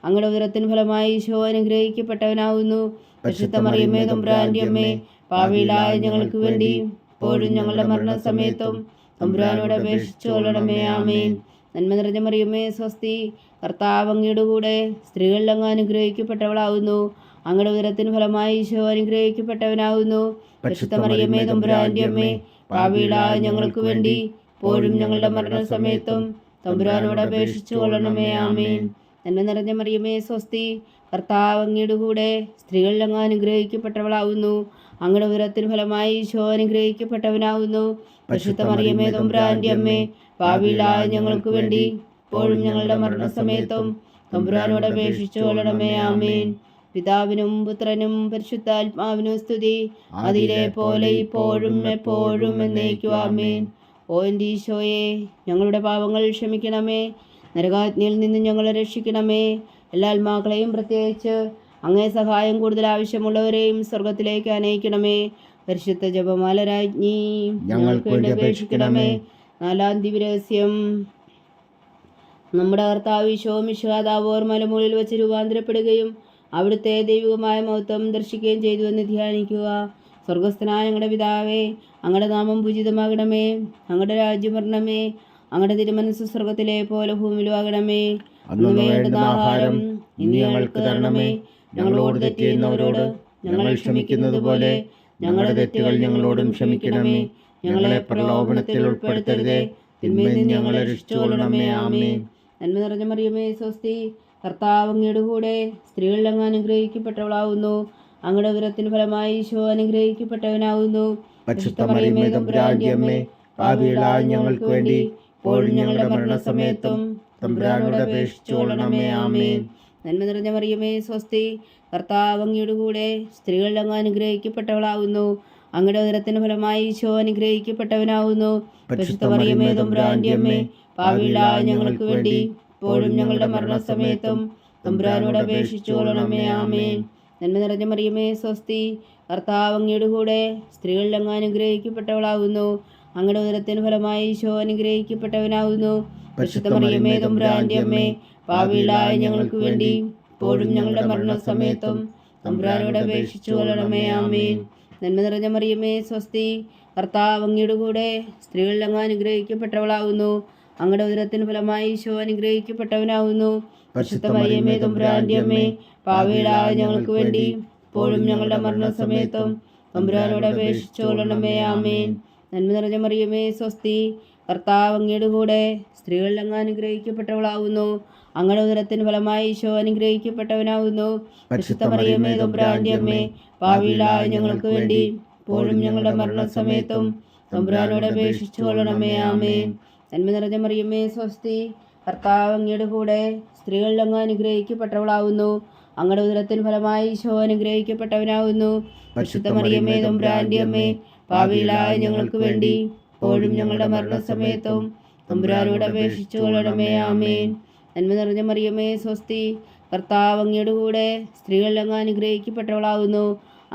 അങ്ങയുടെ ഉദരത്തിന് ഫലമായി ഈശോ അനുഗ്രഹിക്കപ്പെട്ടവനാകുന്നു. പരിശുദ്ധ മറിയമേ തമ്പുരാന്റെ അമ്മേ, പാപികളായ ഞങ്ങൾക്ക് വേണ്ടി ഇപ്പോഴും ഞങ്ങളുടെ മരണസമയത്തും തമ്പുരാനോട് അപേക്ഷിച്ചു കൊള്ളണമേ. ആമേൻ. നന്മ നിറഞ്ഞ മറിയമേ സ്വസ്തി, കർത്താവ് അങ്ങയുടെ കൂടെ സ്ത്രീകളിൽ അങ്ങ് അനുഗ്രഹിക്കപ്പെട്ടവളാകുന്നു. അങ്ങയുടെ ഉദരത്തിന് ഫലമായി ഈശോ അനുഗ്രഹിക്കപ്പെട്ടവനാകുന്നു. പരിശുദ്ധ മറിയമേ തമ്പുരാന്റെ അമ്മേ, പാപികളായ ഞങ്ങൾക്ക് വേണ്ടി ഇപ്പോഴും ഞങ്ങളുടെ മരണസമയത്തും തമ്പുരാനോട് അപേക്ഷിച്ചു കൊള്ളണമേ. ആമേൻ. നന്മ നിറഞ്ഞ മറിയമേ സ്വസ്തി, കർത്താവ് അങ്ങയുടെ കൂടെ സ്ത്രീകളിൽ അങ്ങ് അനുഗ്രഹിക്കപ്പെട്ടവളാകുന്നു. അങ്ങയുടെ ഉദരത്തിന് ഫലമായി ഈശോ അനുഗ്രഹിക്കപ്പെട്ടവനാകുന്നു. പരിശുദ്ധ മറിയമേ തമ്പുരാന്റെ അമ്മേ, പാപികളായ ഞങ്ങൾക്ക് വേണ്ടി ഇപ്പോഴും ഞങ്ങളുടെ മരണസമയത്തും തമ്പുരാനോട് അപേക്ഷിച്ചു കൊള്ളണമേ. ആമേൻ. പിതാവിനും പുത്രനും പരിശുദ്ധാത്മാവിനും സ്തുതി, അതിലെ പോലെ ഇപ്പോഴും എപ്പോഴും എന്നേക്കും. ആമേൻ. ഓ എൻ്റെ ഈശോയെ, ഞങ്ങളുടെ പാപങ്ങൾ ക്ഷമിക്കണമേ. നരകാഗ്നിയിൽ നിന്ന് ഞങ്ങളെ രക്ഷിക്കണമേ. എല്ലാ ആത്മാക്കളെയും പ്രത്യേകിച്ച് അങ്ങേ സഹായം കൂടുതൽ ആവശ്യമുള്ളവരെയും സ്വർഗത്തിലേക്ക് അനയിക്കണമേ. പരിശുദ്ധ ജപമാല രാജ്ഞി ഞങ്ങൾക്ക് വേണ്ടി അപേക്ഷിക്കണമേ. നാലാം ദിവരഹസ്യം. നമ്മുടെ കർത്താവ് ഈശോ മിശിഹാതാവോർ മലമുകളിൽ വെച്ച് രൂപാന്തരപ്പെടുകയും അവിടുത്തെ ദൈവികമായ മഹത്വം ദർശിക്കുകയും ചെയ്തു എന്ന് ധ്യാനിക്കുക. സ്വർഗസ്ഥനായ ഞങ്ങളുടെ പിതാവേ, അങ്ങയുടെ നാമം പൂജിതമാകണമേ, അങ്ങയുടെ രാജ്യം വരണമേ, അങ്ങയുടെ തിരുമനസ്സ് സ്വർഗത്തിലെ പോലെ ഭൂമിയിലും ആകണമേ. അന്ന് വേണ്ടുന്ന ആഹാരം ഇനി ഞങ്ങൾക്ക് തരണമേ. ഞങ്ങളോട് തെറ്റ് ചെയ്യുന്നവരോട് ഞങ്ങൾ ക്ഷമിക്കുന്നത് പോലെ ഞങ്ങളുടെ തെറ്റുകൾ ഞങ്ങളോടും ക്ഷമിക്കണമേ. ഞങ്ങളെ പ്രലോഭനത്തിൽ ഉൾപ്പെടുത്തരുതേ, തിന്മയിൽ നിന്ന് ഞങ്ങളെ രക്ഷിച്ചുകൊള്ളണമേ. ആമേൻ. നന്മ നിറഞ്ഞ മറിയമേ സ്വസ്തി, കർത്താവ് അങ്ങയുടെ കൂടെ സ്ത്രീകളിൽ അങ്ങ് അനുഗ്രഹിക്കപ്പെട്ടവളാവുന്നു. അങ്ങയുടെ ഉദരത്തിന് ഫലമായി ഈശോ അനുഗ്രഹിക്കപ്പെട്ടവനാവുന്നു. പരിശുദ്ധ മറിയമേ തമ്പുരാന്റെ അമ്മേ, പാപികളായ ഞങ്ങൾക്ക് വേണ്ടി ഇപ്പോഴും ഞങ്ങളുടെ മരണസമയത്തും തമ്പുരാനോട് അപേക്ഷിച്ചുകൊള്ളണമേ. ആമേൻ. നന്മ നിറഞ്ഞ മറിയമേ സ്വസ്തി, കർത്താവ് അങ്ങയുടെ കൂടെ സ്ത്രീകളിൽ അങ്ങ് അനുഗ്രഹിക്കപ്പെട്ടവളാവുന്നു. അങ്ങയുടെ ഉദരത്തിന് ഫലമായി ഈശോ അനുഗ്രഹിക്കപ്പെട്ടവനാവുന്നു. പരിശുദ്ധ മറിയമേ തമ്പുരാന്റെ അമ്മേ, പാപികളായ ഞങ്ങൾക്ക് വേണ്ടി ഇപ്പോഴും ഞങ്ങളുടെ മരണസമയത്തും തമ്പുരാനോട് അപേക്ഷിച്ചുകൊള്ളണമേ. ആമേൻ. നന്മ നിറഞ്ഞ മറിയമേ സ്വസ്തി, കർത്താവ് അങ്ങയുടെ കൂടെ സ്ത്രീകളിൽ അങ്ങ് അനുഗ്രഹിക്കപ്പെട്ടവളാവുന്നു. അങ്ങയുടെ ഉദരത്തിന് ഫലമായി ഈശോ അനുഗ്രഹിക്കപ്പെട്ടവനാവുന്നു. പരിശുദ്ധ മറിയമേ തമ്പുരാന്റെ അമ്മേ, പാപികളായ ഞങ്ങൾക്ക് വേണ്ടി ഇപ്പോഴും ഞങ്ങളുടെ മരണസമയത്തും തമ്പുരാനോട് അപേക്ഷിച്ചുകൊള്ളണമേ. ആമേൻ. നന്മ നിറഞ്ഞ മറിയമേ സ്വസ്തി, കർത്താവ് അങ്ങയുടെ കൂടെ സ്ത്രീകളിൽ അങ്ങ് അനുഗ്രഹിക്കപ്പെട്ടവളാവുന്നു. അങ്ങയുടെ ഉദരത്തിന് ഫലമായി ഈശോ അനുഗ്രഹിക്കപ്പെട്ടവനാവുന്നു. പരിശുദ്ധ മറിയമേ തമ്പുരാന്റെ അമ്മേ, പാപികളായ ഞങ്ങൾക്ക് വേണ്ടി ഇപ്പോഴും ഞങ്ങളുടെ മരണസമയത്തും തമ്പുരാനോട് അപേക്ഷിച്ചുകൊള്ളണമേ. ആമേൻ. നന്മ നിറഞ്ഞ മറിയമേ സ്വസ്തി, കർത്താവ് അങ്ങയുടെ കൂടെ സ്ത്രീകളിൽ അങ്ങ് അനുഗ്രഹിക്കപ്പെട്ടവളാവുന്നു. അങ്ങയുടെ ഉദരത്തിന് ഫലമായി ഈശോ അനുഗ്രഹിക്കപ്പെട്ടവനാവുന്നു. പരിശുദ്ധ മറിയമേ തമ്പുരാന്റെ അമ്മേ, പാപികളായ ഞങ്ങൾക്ക് വേണ്ടി ഇപ്പോഴും ഞങ്ങളുടെ മരണസമയത്തും തമ്പുരാനോട് അപേക്ഷിച്ചുകൊള്ളണമേ. ആമേൻ. നന്മ നിറഞ്ഞ മറിയമേ സ്വസ്തി, കർത്താവ് അങ്ങയുടെ കൂടെ സ്ത്രീകളിൽ അങ്ങ് അനുഗ്രഹിക്കപ്പെട്ടവളാവുന്നു. അങ്ങയുടെ ഉദരത്തിന് ഫലമായി ഈശോ അനുഗ്രഹിക്കപ്പെട്ടവനാവുന്നു. പരിശുദ്ധ മറിയമേ തമ്പുരാന്റെ അമ്മേ, പാപികളായ ഞങ്ങൾക്ക് വേണ്ടി ഇപ്പോഴും ഞങ്ങളുടെ മരണസമയത്തും തമ്പുരാനോട് അപേക്ഷിച്ചുകൊള്ളണമേ. ആമേൻ. നന്മ നിറഞ്ഞ മറിയമേ സ്വസ്തി, കർത്താവ് അങ്ങയുടെ കൂടെ സ്ത്രീകളിൽ അങ്ങ് അനുഗ്രഹിക്കപ്പെട്ടവളാവുന്നു.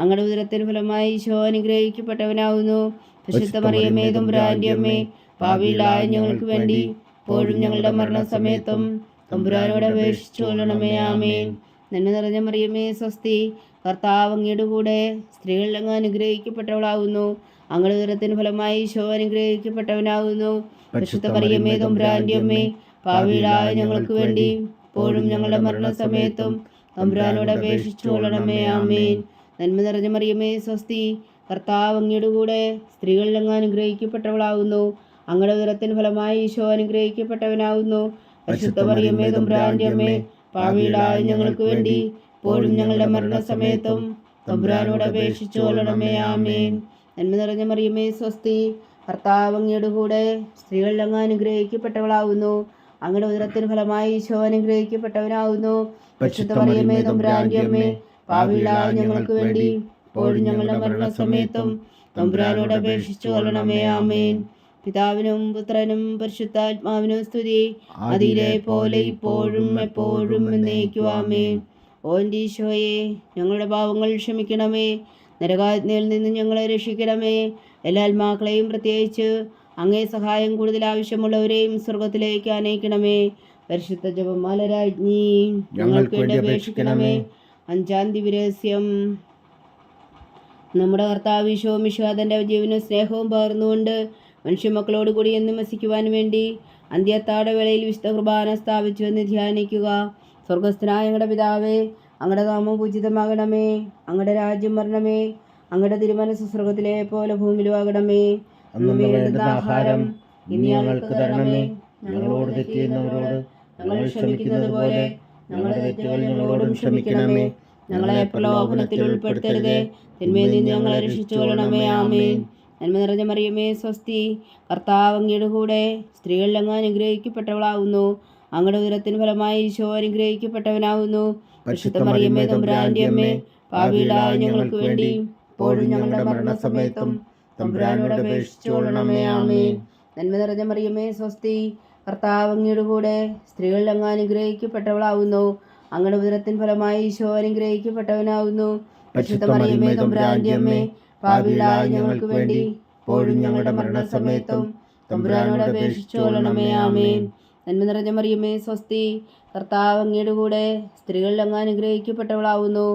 അങ്ങയുടെ ഉദരത്തിന് ഫലമായി ഈശോ അനുഗ്രഹിക്കപ്പെട്ടവനാവുന്നു. പരിശുദ്ധ മറിയമേ തമ്പുരാന്റെ അമ്മേ, പാപികളായ ഞങ്ങൾക്ക് വേണ്ടി ഇപ്പോഴും ഞങ്ങളുടെ മരണസമയത്തും തമ്പുരാനോട് അപേക്ഷിച്ചുകൊള്ളണമേ. ആമേൻ. നന്മ നിറഞ്ഞ മറിയമേ സ്വസ്തി, കർത്താവ് അങ്ങയുടെ കൂടെ സ്ത്രീകളിൽ അങ്ങ് അനുഗ്രഹിക്കപ്പെട്ടവളാവുന്നു. അങ്ങയുടെ ഉദരത്തിന് ഫലമായി ഈശോ അനുഗ്രഹിക്കപ്പെട്ടവനാവുന്നു. പരിശുദ്ധ മറിയമേ തമ്പുരാന്റെ അമ്മേ, പാപികളായ ഞങ്ങൾക്ക് വേണ്ടി ഇപ്പോഴും ഞങ്ങളുടെ മരണസമയത്തും തമ്പുരാനോട് അപേക്ഷിച്ചുകൊള്ളണമേ. ആമേൻ. നന്മ നിറഞ്ഞ മറിയമേ സ്വസ്തി, കർത്താവ് അങ്ങയുടെ കൂടെ സ്ത്രീകളിൽ അങ്ങ് അനുഗ്രഹിക്കപ്പെട്ടവളാവുന്നു. അങ്ങയുടെ ഉദരത്തിന് ഫലമായി ഈശോ അനുഗ്രഹിക്കപ്പെട്ടവനാവുന്നു. പരിശുദ്ധ മറിയമേ തമ്പുരാന്റെ അമ്മേ, പാപികളായ ഞങ്ങൾക്ക് വേണ്ടി ഇപ്പോഴും ഞങ്ങളുടെ മരണസമയത്തും തമ്പുരാനോട് അപേക്ഷിച്ചുകൊള്ളണമേ. ആമേൻ. നന്മ നിറഞ്ഞ മറിയമേ സ്വസ്തി, കർത്താവ് അങ്ങയുടെ കൂടെ സ്ത്രീകളിൽ അങ്ങ് അനുഗ്രഹിക്കപ്പെട്ടവളാവുന്നു. അങ്ങയുടെ ഉദരത്തിന് ഫലമായി ഈശോ അനുഗ്രഹിക്കപ്പെട്ടവനാവുന്നു. പരിശുദ്ധ മറിയമേ തമ്പുരാന്റെ അമ്മേ, പാപികളായ ഞങ്ങൾക്ക് വേണ്ടി ഇപ്പോഴും ഞങ്ങളുടെ മരണസമയത്തും തമ്പുരാനോട് അപേക്ഷിച്ചുകൊള്ളണമേ. ആമേൻ. പിതാവിനും പുത്രനും പരിശുദ്ധാത്മാവിനും സ്തുതി, അതിലെ പോലെ ഇപ്പോഴും എപ്പോഴും എന്നേക്കും. ആമേൻ. ഓ എൻ്റെ ഈശോയെ, ഞങ്ങളുടെ പാവങ്ങൾ ക്ഷമിക്കണമേ, നരകാഗ്നിയിൽ നിന്ന് ഞങ്ങളെ രക്ഷിക്കണമേ. എല്ലാ ആത്മാക്കളെയും പ്രത്യേകിച്ച് അങ്ങേ സഹായം കൂടുതൽ ആവശ്യമുള്ളവരെയും സ്വർഗത്തിലേക്ക് അനയിക്കണമേ. പരിശുദ്ധ ജപമാല രാജ്ഞി ഞങ്ങൾക്ക് വേണ്ടി അപേക്ഷിക്കണമേ. അഞ്ചാം ദിവരഹസ്യം. നമ്മുടെ കർത്താവ് ഈശോ മിശിഹാ തൻ്റെ ജീവനും സ്നേഹവും പകർന്നുകൊണ്ട് മനുഷ്യമക്കളോട് കൂടി എന്നും വസിക്കുവാൻ വേണ്ടി അന്ത്യത്താഴവേളയിൽ വിശുദ്ധ കുർബാന സ്ഥാപിച്ചു എന്ന് ധ്യാനിക്കുക. സ്വർഗസ്ഥനായ ഞങ്ങളുടെ പിതാവേ, അങ്ങയുടെ നാമം പൂജിതമാകണമേ, അങ്ങയുടെ രാജ്യം വരണമേ, അങ്ങയുടെ തിരുമനസ്സ് സ്വർഗത്തിലെ പോലെ ഭൂമിയിലും ആകണമേ. അന്ന് വേണ്ടുന്ന ആഹാരം ഇനി ഞങ്ങൾക്ക് തരണമേ. ഞങ്ങളോട് തെറ്റ് ചെയ്യുന്നവരോട് ഞങ്ങൾ ക്ഷമിക്കുന്നത് പോലെ ഞങ്ങളുടെ തെറ്റുകൾ ഞങ്ങളോടും ക്ഷമിക്കണമേ. ഞങ്ങളെ പ്രലോഭനത്തിൽ ഉൾപ്പെടുത്തരുതേ, തിന്മയിൽ നിന്ന് ഞങ്ങളെ രക്ഷിച്ചുകൊള്ളണമേ. ആമേൻ. നന്മ നിറഞ്ഞ മറിയമേ സ്വസ്തി, കർത്താവ് അങ്ങയുടെ കൂടെ സ്ത്രീകളിൽ അങ്ങ് അനുഗ്രഹിക്കപ്പെട്ടവളാവുന്നു. അങ്ങയുടെ ഉദരത്തിന് ഫലമായി ഈശോ അനുഗ്രഹിക്കപ്പെട്ടവനാവുന്നു. പരിശുദ്ധ മറിയമേ തമ്പുരാന്റെ അമ്മേ, പാപികളായ ഞങ്ങൾക്ക് വേണ്ടി ഇപ്പോഴും ഞങ്ങളുടെ മരണസമയത്തും തമ്പുരാനോട് അപേക്ഷിച്ചുകൊള്ളണമേ. ആമേൻ. നന്മ നിറഞ്ഞ മറിയമേ സ്വസ്തി, കർത്താവ് അങ്ങയുടെ കൂടെ സ്ത്രീകളിൽ അങ്ങ് അനുഗ്രഹിക്കപ്പെട്ടവളാവുന്നു. അങ്ങയുടെ ഉദരത്തിന് ഫലമായി ഈശോ അനുഗ്രഹിക്കപ്പെട്ടവനാവുന്നു. പരിശുദ്ധ മറിയമേ തമ്പുരാന്റെ അമ്മേ, പാപികളായ ഞങ്ങൾക്ക് വേണ്ടി ഇപ്പോഴും ഞങ്ങളുടെ മരണസമയത്തും തമ്പുരാനോട് അപേക്ഷിച്ചുകൊള്ളണമേ. ആമേൻ. നന്മ നിറഞ്ഞ മറിയമേ സ്വസ്തി, കർത്താവ് അങ്ങയുടെ കൂടെ സ്ത്രീകളിൽ അങ്ങ് അനുഗ്രഹിക്കപ്പെട്ടവളാവുന്നു.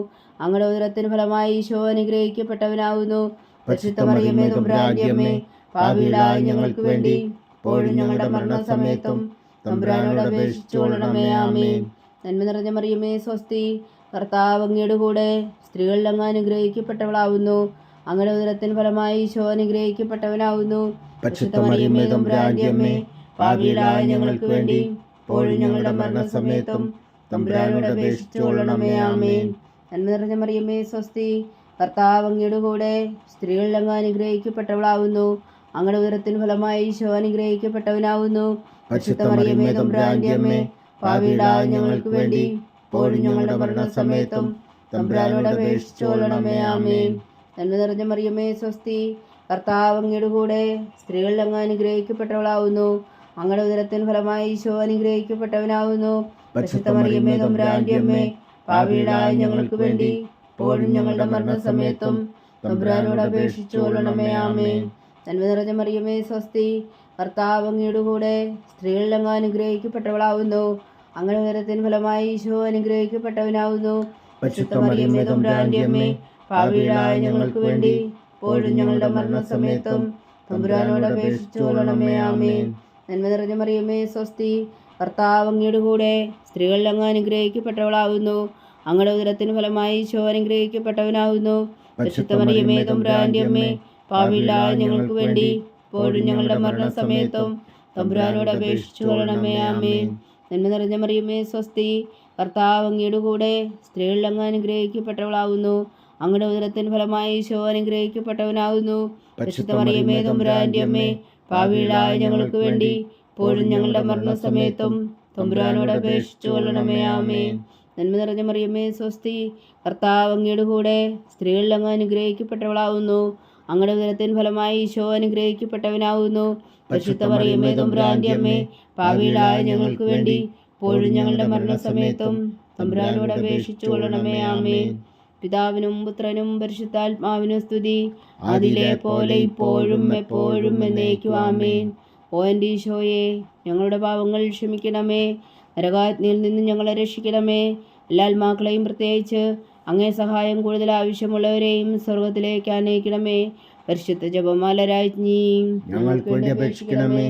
അങ്ങയുടെ ഉദരത്തിന് ഫലമായി ഈശോ അനുഗ്രഹിക്കപ്പെട്ടവനാവുന്നു. പരിശുദ്ധ മറിയമേ തമ്പുരാന്റെ അമ്മേ, പാപികളായ ഞങ്ങൾക്ക് വേണ്ടി ഇപ്പോഴും ഞങ്ങളുടെ മരണസമയത്തും തമ്പുരാനോട് അപേക്ഷിച്ചുകൊള്ളണമേ. ആമേൻ. നന്മ നിറഞ്ഞ മറിയമേ സ്വസ്തി, കർത്താവ് അങ്ങയുടെ കൂടെ സ്ത്രീകളിൽ അങ്ങ് അനുഗ്രഹിക്കപ്പെട്ടവളാവുന്നു. അങ്ങയുടെ ഉദരത്തിന് ഫലമായി ഈശോ അനുഗ്രഹിക്കപ്പെട്ടവനാവുന്നു. പരിശുദ്ധ മറിയമേ തമ്പുരാന്റെ അമ്മേ, പാപികളായ ഞങ്ങൾക്ക് വേണ്ടി ഇപ്പോഴും ഞങ്ങളുടെ മരണസമയത്തും തമ്പുരാനോട് അപേക്ഷിച്ചുകൊള്ളണമേ. ആമേൻ. നന്മ നിറഞ്ഞ മറിയമേ സ്വസ്തി, കർത്താവ് അങ്ങയുടെ കൂടെ സ്ത്രീകളിൽ അങ്ങ് അനുഗ്രഹിക്കപ്പെട്ടവളാവുന്നു. അങ്ങയുടെ ഉദരത്തിന് ഫലമായി ഈശോ അനുഗ്രഹിക്കപ്പെട്ടവനാവുന്നു. പരിശുദ്ധ മറിയമേ തമ്പുരാന്റെ അമ്മേ, പാപികളായ ഞങ്ങൾക്ക് വേണ്ടി ഇപ്പോഴും ഞങ്ങളുടെ മരണസമയത്തും തമ്പുരാനോട് അപേക്ഷിച്ചുകൊള്ളണമേ. ആമേൻ. നന്മ നിറഞ്ഞ മറിയമേ സ്വസ്തി, കർത്താവ് അങ്ങയുടെ കൂടെ സ്ത്രീകളിൽ അങ്ങ് അനുഗ്രഹിക്കപ്പെട്ടവളാവുന്നു. അങ്ങയുടെ ഉദരത്തിന് ഫലമായി ഈശോ അനുഗ്രഹിക്കപ്പെട്ടവനാവുന്നു. പരിശുദ്ധ മറിയമേ തമ്പുരാന്റെ അമ്മേ, പാപികളായ ഞങ്ങൾക്ക് വേണ്ടി ഇപ്പോഴും ഞങ്ങളുടെ മരണസമയത്തും തമ്പുരാനോട് അപേക്ഷിച്ചുകൊള്ളണമേ. ആമേൻ. നന്മ നിറഞ്ഞ മറിയമേ സ്വസ്തി, കർത്താവ് അങ്ങയുടെ കൂടെ സ്ത്രീകളിൽ അങ്ങ് അനുഗ്രഹിക്കപ്പെട്ടവളാവുന്നു. അങ്ങയുടെ ഉദരത്തിന് ഫലമായി ഈശോ അനുഗ്രഹിക്കപ്പെട്ടവനാവുന്നു. പരിശുദ്ധ മറിയമേ തമ്പുരാന്റെ അമ്മേ, പാപികളായ ഞങ്ങൾക്ക് വേണ്ടി ഇപ്പോഴും ഞങ്ങളുടെ മരണസമയത്തും തമ്പുരാനോട് അപേക്ഷിച്ചുകൊള്ളണമേ. ആമേൻ. നന്മ നിറഞ്ഞ മറിയമേ സ്വസ്തി, കർത്താവ് അങ്ങയുടെ കൂടെ സ്ത്രീകളിൽ അങ്ങ് അനുഗ്രഹിക്കപ്പെട്ടവളാവുന്നു. അങ്ങയുടെ ഉദരത്തിന് ഫലമായി ഈശോ അനുഗ്രഹിക്കപ്പെട്ടവനാവുന്നു. പരിശുദ്ധ മറിയമേ തമ്പുരാന്റെ അമ്മേ, പാപികളായ ഞങ്ങൾക്ക് വേണ്ടി ഇപ്പോഴും ഞങ്ങളുടെ മരണസമയത്തും തമ്പുരാനോട് അപേക്ഷിച്ചുകൊള്ളണമേ. ആമേൻ. നന്മ നിറഞ്ഞ മറിയമേ സ്വസ്തി, കർത്താവ് അങ്ങയുടെ കൂടെ സ്ത്രീകളിൽ അങ്ങ് അനുഗ്രഹിക്കപ്പെട്ടവളാവുന്നു. അങ്ങയുടെ ഉദരത്തിന് ഫലമായി ഈശോ അനുഗ്രഹിക്കപ്പെട്ടവനാവുന്നു. പരിശുദ്ധ മറിയമേ തമ്പുരാന്റെ അമ്മേ, പാപികളായ ഞങ്ങൾക്ക് വേണ്ടി ഇപ്പോഴും ഞങ്ങളുടെ മരണസമയത്തും തമ്പുരാനോട് അപേക്ഷിച്ചുകൊള്ളണമേ. ആമേൻ. നന്മ നിറഞ്ഞ മറിയമേ സ്വസ്തി, കർത്താവ് അങ്ങയുടെ കൂടെ സ്ത്രീകളിൽ അങ്ങ് അനുഗ്രഹിക്കപ്പെട്ടവളാവുന്നു. അങ്ങയുടെ ഉദരത്തിന് ഫലമായി ഈശോ അനുഗ്രഹിക്കപ്പെട്ടവനാവുന്നു. പരിശുദ്ധ മറിയമേ തമ്പുരാന്റെ അമ്മേ, പാപികളായ ഞങ്ങൾക്ക് വേണ്ടി ഇപ്പോഴും ഞങ്ങളുടെ മരണസമയത്തും തമ്പുരാനോട് അപേക്ഷിച്ചുകൊള്ളണമേ. ആമേൻ. പിതാവിനും പുത്രനും പരിശുദ്ധാത്മാവിനും സ്തുതി, അതിലെ പോലെ ഇപ്പോഴും എപ്പോഴും എന്നേക്കും. ആമേൻ. ഓ എൻ്റെ ഈശോയെ, ഞങ്ങളുടെ പാപങ്ങൾ ക്ഷമിക്കണമേ. നരകാഗ്നിയിൽ നിന്ന് ഞങ്ങളെ രക്ഷിക്കണമേ. എല്ലാ ആത്മാക്കളെയും, പ്രത്യേകിച്ച് അങ്ങേ സഹായം കൂടുതൽ ആവശ്യമുള്ളവരെയും സ്വർഗത്തിലേക്ക് ആനയിക്കണമേ. പരിശുദ്ധ ജപമാല രാജ്ഞി, ഞങ്ങൾക്ക് വേണ്ടി അപേക്ഷിക്കണമേ.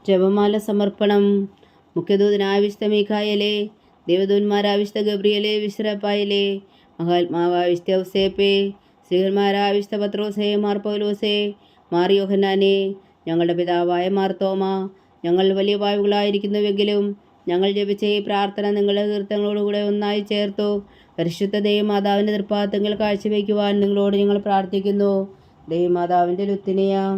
ജപമാല സമർപ്പണം. മുഖ്യദൂതനായ വിശുദ്ധ മീഖായേലേ, ദേവദൂതന്മാരായ വിശുദ്ധ ഗബ്രിയേലേ, വിശുദ്ധ റഫായേലേ, മഹാത്മാവായ വിശുദ്ധ ഔസേപ്പേ, ശ്രീഹന്മാരായ വിശുദ്ധ പത്രോസേ, മാർ പൗലോസേ, മാർ യോഹന്നാനേ, ഞങ്ങളുടെ പിതാവായ മാർ തോമ, ഞങ്ങൾ വലിയ പാപികളായിരിക്കുന്നുവെങ്കിലും ഞങ്ങൾ ജപിച്ച ഈ പ്രാർത്ഥന നിങ്ങളുടെ കീർത്തനങ്ങളോടുകൂടെ ഒന്നായി ചേർത്തു പരിശുദ്ധ ദൈവമാതാവിൻ്റെ തൃപ്പാദങ്ങൾ കാഴ്ചവെക്കുവാൻ നിങ്ങളോട് ഞങ്ങൾ പ്രാർത്ഥിക്കുന്നു. ദൈവമാതാവിൻ്റെ ലുത്തിനെയാം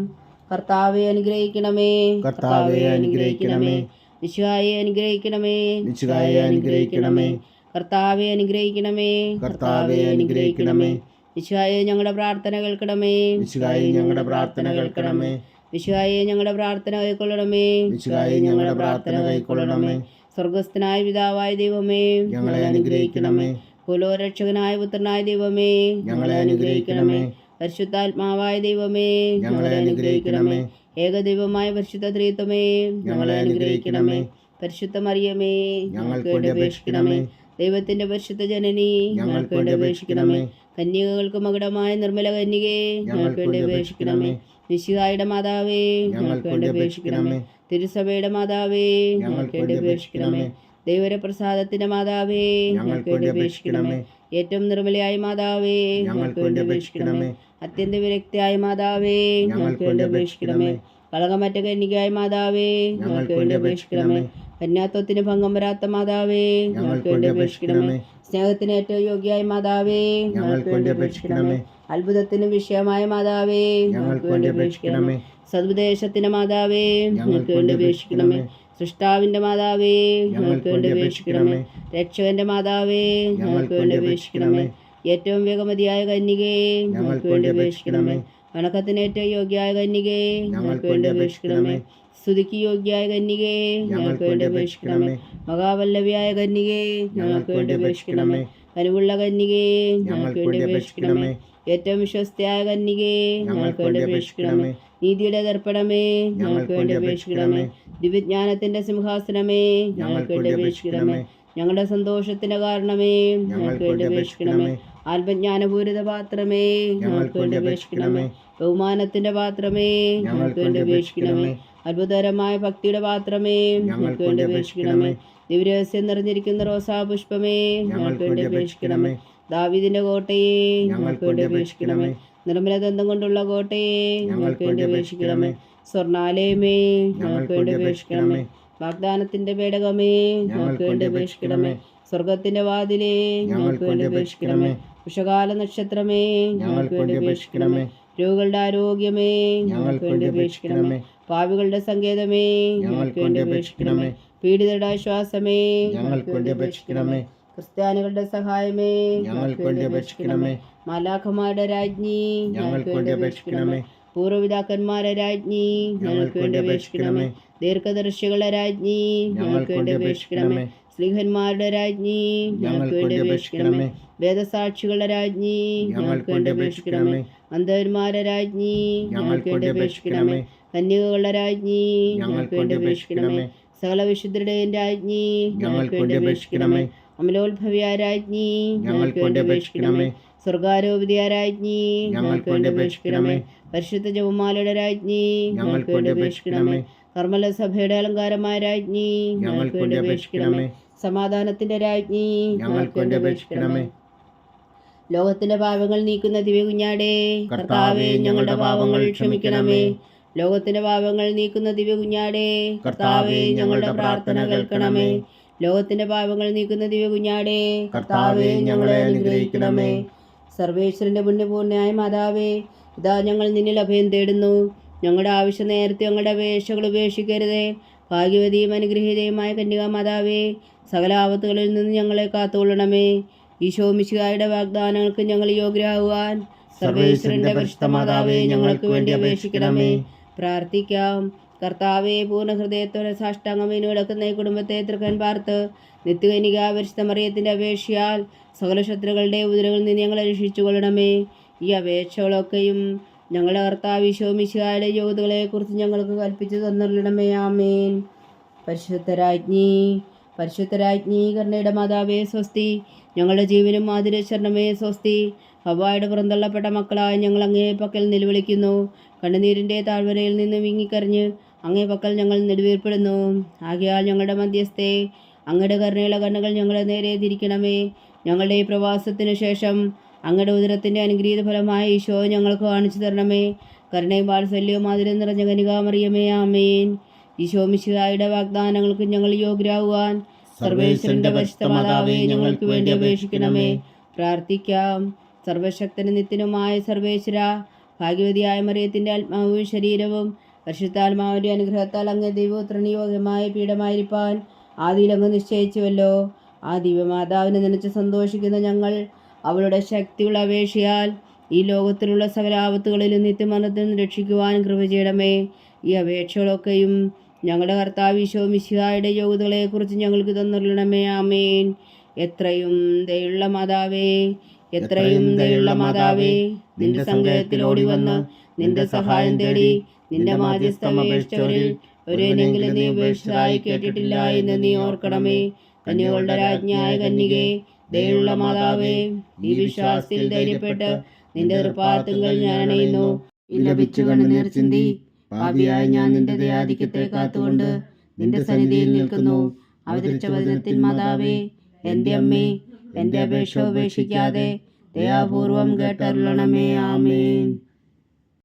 കർത്താവെ അനുഗ്രഹിക്കണമേ. കർത്താവെ അനുഗ്രഹിക്കണമേ. മിശിഹായെ അനുഗ്രഹിക്കണമേ. മിശിഹായെ അനുഗ്രഹിക്കണമേ. കർത്താവെ അനുഗ്രഹിക്കണമേ. കർത്താവെ അനുഗ്രഹിക്കണമേ. മിശിഹായെ ഞങ്ങളുടെ പ്രാർത്ഥന കേൾക്കണമേ. മിശിഹായെ ഞങ്ങളുടെ പ്രാർത്ഥന കേൾക്കണമേ. മിശിഹായെ ഞങ്ങളുടെ പ്രാർത്ഥന കൈക്കൊള്ളണമേ. മിശിഹായെ ഞങ്ങളുടെ പ്രാർത്ഥന കൈക്കൊള്ളണമേ. സ്വർഗസ്ഥനായ പിതാവായ ദൈവമേ, ഞങ്ങളെ അനുഗ്രഹിക്കണമേ. കുലോരക്ഷകനായ പുത്രനായ ദൈവമേ, ഞങ്ങളെ അനുഗ്രഹിക്കണമേ. പരിശുദ്ധാത്മാവായ ദൈവമേ, ഞങ്ങളെ അനുഗ്രഹിക്കണമേ. ഏകദൈവമായ പരിശുദ്ധ ത്രിത്വമേ, ഞങ്ങളെ അനുഗ്രഹിക്കണമേ. പരിശുദ്ധ മറിയമേ, ഞങ്ങൾക്ക് വേണ്ടി അപേക്ഷിക്കണമേ. ദൈവത്തിന്റെ പരിശുദ്ധ ജനനി, ഞങ്ങൾക്ക് വേണ്ടി അപേക്ഷിക്കണമേ. കന്യകൾക്ക് മകുടമായ നിർമ്മല കന്യകേ, ഞങ്ങൾക്ക് വേണ്ടി അപേക്ഷിക്കണമേ. മിശിഹായുടെ മാതാവേ, ഞങ്ങൾക്ക് വേണ്ടി അപേക്ഷിക്കണമേ. തിരുസഭയുടെ മാതാവേ, ഞങ്ങൾക്ക് വേണ്ടി അപേക്ഷിക്കണമേ. ദൈവപ്രസാദത്തിന്റെ മാതാവേ, ഞങ്ങൾക്ക് വേണ്ടി അപേക്ഷിക്കണമേ. ഏറ്റവും നിർമ്മലയായ മാതാവേ, ഞങ്ങൾക്ക് വേണ്ടി അപേക്ഷിക്കണമേ. അത്യന്ത വിരക്തിയായ മാതാവേ, ഞങ്ങൾക്ക് വേണ്ടി അപേക്ഷിക്കണമേ. കളങ്കമറ്റ കന്യകയായ മാതാവേ, ഞങ്ങൾക്ക് വേണ്ടി അപേക്ഷിക്കണമേ. കന്യാത്വത്തിന് ഭംഗം വരാത്ത മാതാവേ, ഞങ്ങൾക്ക് വേണ്ടി അപേക്ഷിക്കണമേ. സ്നേഹത്തിന് ഏറ്റവും യോഗ്യയായ മാതാവേ, ഞങ്ങൾക്ക് വേണ്ടി അപേക്ഷിക്കണമേ. അത്ഭുതത്തിന് വിഷയമായ മാതാവേ, ഞങ്ങൾക്ക് വേണ്ടി അപേക്ഷിക്കണമേ. സദ്ദേശത്തിന്റെ മാതാവേ, ഞങ്ങൾക്ക് വേണ്ടി അപേക്ഷിക്കണമേ. സൃഷ്ടാവിന്റെ മാതാവേ, ഞങ്ങൾക്ക് വേണ്ടി അപേക്ഷിക്കണമേ. രക്ഷകന്റെ മാതാവേ, ഞങ്ങൾക്ക് വേണ്ടി അപേക്ഷിക്കണമേ. ഏറ്റവും വേഗമതിയായ കന്യകേ, ഞങ്ങൾക്ക് വേണ്ടി അപേക്ഷിക്കണമേ. വണക്കത്തിന് ഏറ്റവും യോഗ്യയായ കന്യകേ, ഞങ്ങൾക്ക് വേണ്ടി അപേക്ഷിക്കണമേ. സ്തുതിക്ക് യോഗ്യയായ കന്യകേ, ഞങ്ങൾക്ക് വേണ്ടി അപേക്ഷിക്കണമേ. മഹാവല്ലഭിയായ കന്യകേ, ഞങ്ങൾക്ക് വേണ്ടി അപേക്ഷിക്കണമേ. കനിവുള്ള കന്യകേ ഞങ്ങൾക്ക് വേണ്ടി അപേക്ഷിക്കണമേ. ഏറ്റവും വിശ്വസ്തയായ കന്യകേ ഞങ്ങൾക്ക് വേണ്ടി അപേക്ഷിക്കണമേ. നീതിയുടെ ദർപ്പണമേ ഞങ്ങൾക്ക് വേണ്ടി അപേക്ഷിക്കണമേ. ദിവ്യജ്ഞാനത്തിന്റെ സിംഹാസനമേ ഞങ്ങൾക്ക് വേണ്ടി അപേക്ഷിക്കണമേ. ഞങ്ങളുടെ സന്തോഷത്തിന്റെ കാരണമേ ഞങ്ങൾക്ക് വേണ്ടി അപേക്ഷിക്കണമേ. ആത്മജ്ഞാനപൂരിത പാത്രമേ ഞങ്ങൾക്ക് വേണ്ടി അപേക്ഷിക്കണമേ. ബഹുമാനത്തിന്റെ പാത്രമേ ഞങ്ങൾക്ക് വേണ്ടി അപേക്ഷിക്കണമേ. അത്ഭുതകരമായ ഭക്തിയുടെ പാത്രമേ ഞങ്ങൾക്ക് വേണ്ടി അപേക്ഷിക്കണമേ. ദിവ്യരഹസ്യം നിറഞ്ഞിരിക്കുന്ന റോസാ പുഷ്പമേ ഞങ്ങൾക്ക് വേണ്ടി അപേക്ഷിക്കണമേ. ദാവീദിന്റെ കോട്ടയെ ഞങ്ങൾക്ക് വേണ്ടി അപേക്ഷിക്കണമേ. നിർമ്മല ദന്തം കൊണ്ടുള്ള കോട്ടയെ ഞങ്ങൾക്ക് വേണ്ടി അപേക്ഷിക്കണമേ. സ്വർണാലയമേ ഞങ്ങൾക്ക് വേണ്ടി അപേക്ഷിക്കണമേ. വാഗ്ദാനത്തിന്റെ പേടകമേ ഞങ്ങൾക്ക് വേണ്ടി അപേക്ഷിക്കണമേ. സ്വർഗത്തിന്റെ വാതിലേ ഞങ്ങൾക്ക് വേണ്ടി അപേക്ഷിക്കണമേ. ഉഷകാല നക്ഷത്രമേ ഞങ്ങൾക്ക് വേണ്ടി അപേക്ഷിക്കണമേ. രോഗികളുടെ ആരോഗ്യമേ ഞങ്ങൾക്ക് വേണ്ടി അപേക്ഷിക്കണമേ. പാപികളുടെ സങ്കേതമേ ഞങ്ങൾക്ക് വേണ്ടി അപേക്ഷിക്കണമേ. പീഡിതരുടെ ആശ്വാസമേ ഞങ്ങൾക്ക് വേണ്ടി അപേക്ഷിക്കണമേ. ക്രിസ്ത്യാനികളുടെ സഹായമേ ഞങ്ങൾക്ക് വേണ്ടി അപേക്ഷിക്കണമേ. മാലാഖമാരുടെ രാജ്ഞി ഞങ്ങൾക്ക് വേണ്ടി അപേക്ഷിക്കണമേ. പൂർവ്വപിതാക്കന്മാരുടെ രാജ്ഞി ഞങ്ങൾക്ക് വേണ്ടി അപേക്ഷിക്കണമേ. ദീർഘദർശികളുടെ രാജ്ഞി ഞങ്ങൾക്ക് വേണ്ടി അപേക്ഷിക്കണമേ. സ്ലീഹന്മാരുടെ രാജ്ഞി ഞങ്ങൾക്ക് വേണ്ടി അപേക്ഷിക്കണമേ. വേദസാക്ഷികളുടെ രാജ്ഞി ഞങ്ങൾക്ക് വേണ്ടി അപേക്ഷിക്കണമേ. അന്ധന്മാരുടെ രാജ്ഞി ഞങ്ങൾക്ക് വേണ്ടി അപേക്ഷിക്കണമേ. കന്യകകളുടെ രാജ്ഞി ഞങ്ങൾക്ക് വേണ്ടി അപേക്ഷിക്കണമേ. സകല വിശുദ്ധരുടെയും രാജ്ഞി ഞങ്ങൾക്ക് വേണ്ടി അപേക്ഷിക്കണമേ. അമലോത്ഭവിയായ രാജ്ഞി ഞങ്ങൾക്ക് വേണ്ടി അപേക്ഷിക്കണമേ. സ്വർഗാരോപിതയായ രാജ്ഞി ഞങ്ങൾക്ക് വേണ്ടി അപേക്ഷിക്കണമേ. പരിശുദ്ധ ജപമാലയുടെ രാജ്ഞി ഞങ്ങൾക്ക് വേണ്ടി അപേക്ഷിക്കണമേ. കർമ്മല സഭയുടെ അലങ്കാരമായ രാജ്ഞി ഞങ്ങൾക്ക് വേണ്ടി അപേക്ഷിക്കണമേ. സമാധാനത്തിന്റെ രാജ്ഞി ഞങ്ങൾക്ക് വേണ്ടി അപേക്ഷിക്കണമേ. ലോകത്തിന്റെ പാപങ്ങൾ നീക്കുന്ന ദിവ്യകുഞ്ഞാടേ കർത്താവേ ഞങ്ങളുടെ പാപങ്ങൾ ക്ഷമിക്കണമേ. ലോകത്തിന്റെ പാപങ്ങൾ നീക്കുന്ന ദിവ്യകുഞ്ഞാടേ കർത്താവേ ഞങ്ങളുടെ പ്രാർത്ഥന കേൾക്കണമേ. ലോകത്തിന്റെ പാപങ്ങൾ നീക്കുന്ന ദിവ്യകുഞ്ഞാടേ കർത്താവേ ഞങ്ങളെ അനുഗ്രഹിക്കണമേ. സർവേശ്വരന്റെ പുണ്യപൂർണ്ണയായ മാതാവേ, ഇതാ ഞങ്ങൾ നിന്നിൽ അഭയം തേടുന്നു. ഞങ്ങളുടെ ആവശ്യ നേരത്തെ ഞങ്ങളുടെ അപേക്ഷകൾ ഉപേക്ഷിക്കരുതേ. ഭാഗ്യവതിയും അനുഗ്രഹീതയുമായ കന്യകാ മാതാവേ, സകല ആപത്തുകളിൽ നിന്ന് ഞങ്ങളെ കാത്തുകൊള്ളണമേ. ഈശോ മിശിഹായുടെ വാഗ്ദാനങ്ങൾക്ക് ഞങ്ങൾ യോഗ്യരാകുവാൻ സർവേശ്വരന്റെ പരിശുദ്ധ മാതാവേ ഞങ്ങൾക്ക് വേണ്ടി അപേക്ഷിക്കണമേ. പ്രാർത്ഥിക്കാം. കർത്താവെ, പൂർണ്ണ ഹൃദയത്തോടെ സാഷ്ടാംഗം വീണ് കിടക്കുന്ന ഈ കുടുംബത്തെ തൃക്കൻ പാർത്ത് നിത്യകനിക പരിശുദ്ധ മറിയത്തിന്റെ അപേക്ഷയാൽ സകല ശത്രുക്കളുടെ ഉപദ്രവങ്ങളിൽ നിന്ന് ഞങ്ങളെ രക്ഷിച്ചു കൊള്ളണമേ. ഈ അപേക്ഷകളൊക്കെയും ഞങ്ങളുടെ കർത്താവ് ഈശോ മിശിഹായുടെ യോഗ്യതകളെക്കുറിച്ച് ഞങ്ങൾക്ക് കൽപ്പിച്ചു തന്നിരണമേ. ആമേൻ. പരിശുദ്ധരാജ്ഞി കരുണയുടെ മാതാവേ സ്വസ്തി. ഞങ്ങളുടെ ജീവനും മാതിരശരണമേ സ്വസ്തി. ഹവ്വായുടെ പുറന്തള്ളപ്പെട്ട മക്കളായ ഞങ്ങൾ അങ്ങേ പക്കൽ നിലവിളിക്കുന്നു. കണ്ണുനീരിൻ്റെ താഴ്വരയിൽ നിന്ന് വിങ്ങിക്കറിഞ്ഞ് അങ്ങേ പക്കൽ ഞങ്ങൾ നെടുവീർപ്പെടുന്നു. ആകയാൽ ഞങ്ങളുടെ മധ്യസ്ഥേ, അങ്ങയുടെ കരുണയുള്ള കണ്ണുകൾ ഞങ്ങളെ നേരെ തിരിക്കണമേ. ഞങ്ങളുടെ ഈ പ്രവാസത്തിനു ശേഷം അങ്ങയുടെ ഉദരത്തിൻ്റെ അനുഗ്രഹീത ഫലമായ ഈശോ ഞങ്ങൾക്ക് കാണിച്ചു തരണമേ. കരുണയും വാത്സല്യവും അതിരം നിറഞ്ഞ കനികാമറിയമേ. ആമേൻ. ഈശോ മിശിഹായുടെ വാഗ്ദാനങ്ങൾക്ക് ഞങ്ങൾ യോഗ്യരാകുവാൻ സർവേശ്വരന്റെ പരിശുദ്ധ മാതാവേ ഞങ്ങൾക്ക് വേണ്ടി അപേക്ഷിക്കണമേ. പ്രാർത്ഥിക്കാം. സർവശക്തനും നിത്യനുമായ സർവേശ്വര, ഭാഗ്യവതിയായ മറിയത്തിൻ്റെ ആത്മാവും ശരീരവും പരിശുദ്ധാത്മാവിൻ്റെ അനുഗ്രഹത്താൽ അങ്ങ് ദൈവപുത്രന് യോഗ്യമായ പീഠമായിരിക്കാൻ ആദിയിലങ്ങ് നിശ്ചയിച്ചുവല്ലോ. ആ ദിവ്യമാതാവിനെ നനച്ച് സന്തോഷിക്കുന്ന ഞങ്ങൾ അവളുടെ ശക്തിയുള്ള അപേക്ഷയാൽ ഈ ലോകത്തിലുള്ള സകല ആപത്തുകളിലും നിത്യമരണത്തിൽ നിന്ന് രക്ഷിക്കുവാൻ കൃപ ചെയ്യണമേ. ഈ അപേക്ഷകളൊക്കെയും ഞങ്ങളുടെ കർത്താവ് ഈശോ മിശിഹായുടെ യോഗ്യതകളെക്കുറിച്ച് ഞങ്ങൾക്ക് തന്നിരണമേ. ആമേൻ. എത്രയും ദയുള്ള മാതാവേ, നിന്റെ സങ്കേതത്തിൽ ഓടി വന്ന് നിന്റെ സഹായം തേടി നിന്റെ മാധ്യസ്ഥം അപേക്ഷിച്ചവരിൽ ഒരെങ്കിലും നീ ഉപേക്ഷിച്ചതായി കേട്ടിട്ടില്ല എന്ന് നീ ഓർക്കണമേ. കന്യകളുടെ രാജ്ഞിയായ കന്യകേ, ദയുള്ള മാതാവേ, ഈ വിശ്വാസത്തിൽ ധൈര്യപ്പെട്ട് നിന്റെ തൃപ്പാദങ്ങൾ ഞാൻ അണയുന്നു. വിലപിച്ചു കണ്ണുനീർ ചിന്തി പാപിയായ ഞാൻ നിന്റെ ദയാധിക്യത്തെ കാത്തുകൊണ്ട് നിന്റെ സന്നിധിയിൽ നിൽക്കുന്നു. അവതരിച്ച വചനത്തിൻ മാതാവേ, എൻ്റെ അമ്മേ, എൻ്റെ അപേക്ഷ ഉപേക്ഷിക്കാതെ ദയാപൂർവം കേട്ടരുളണമേ. ആമേൻ.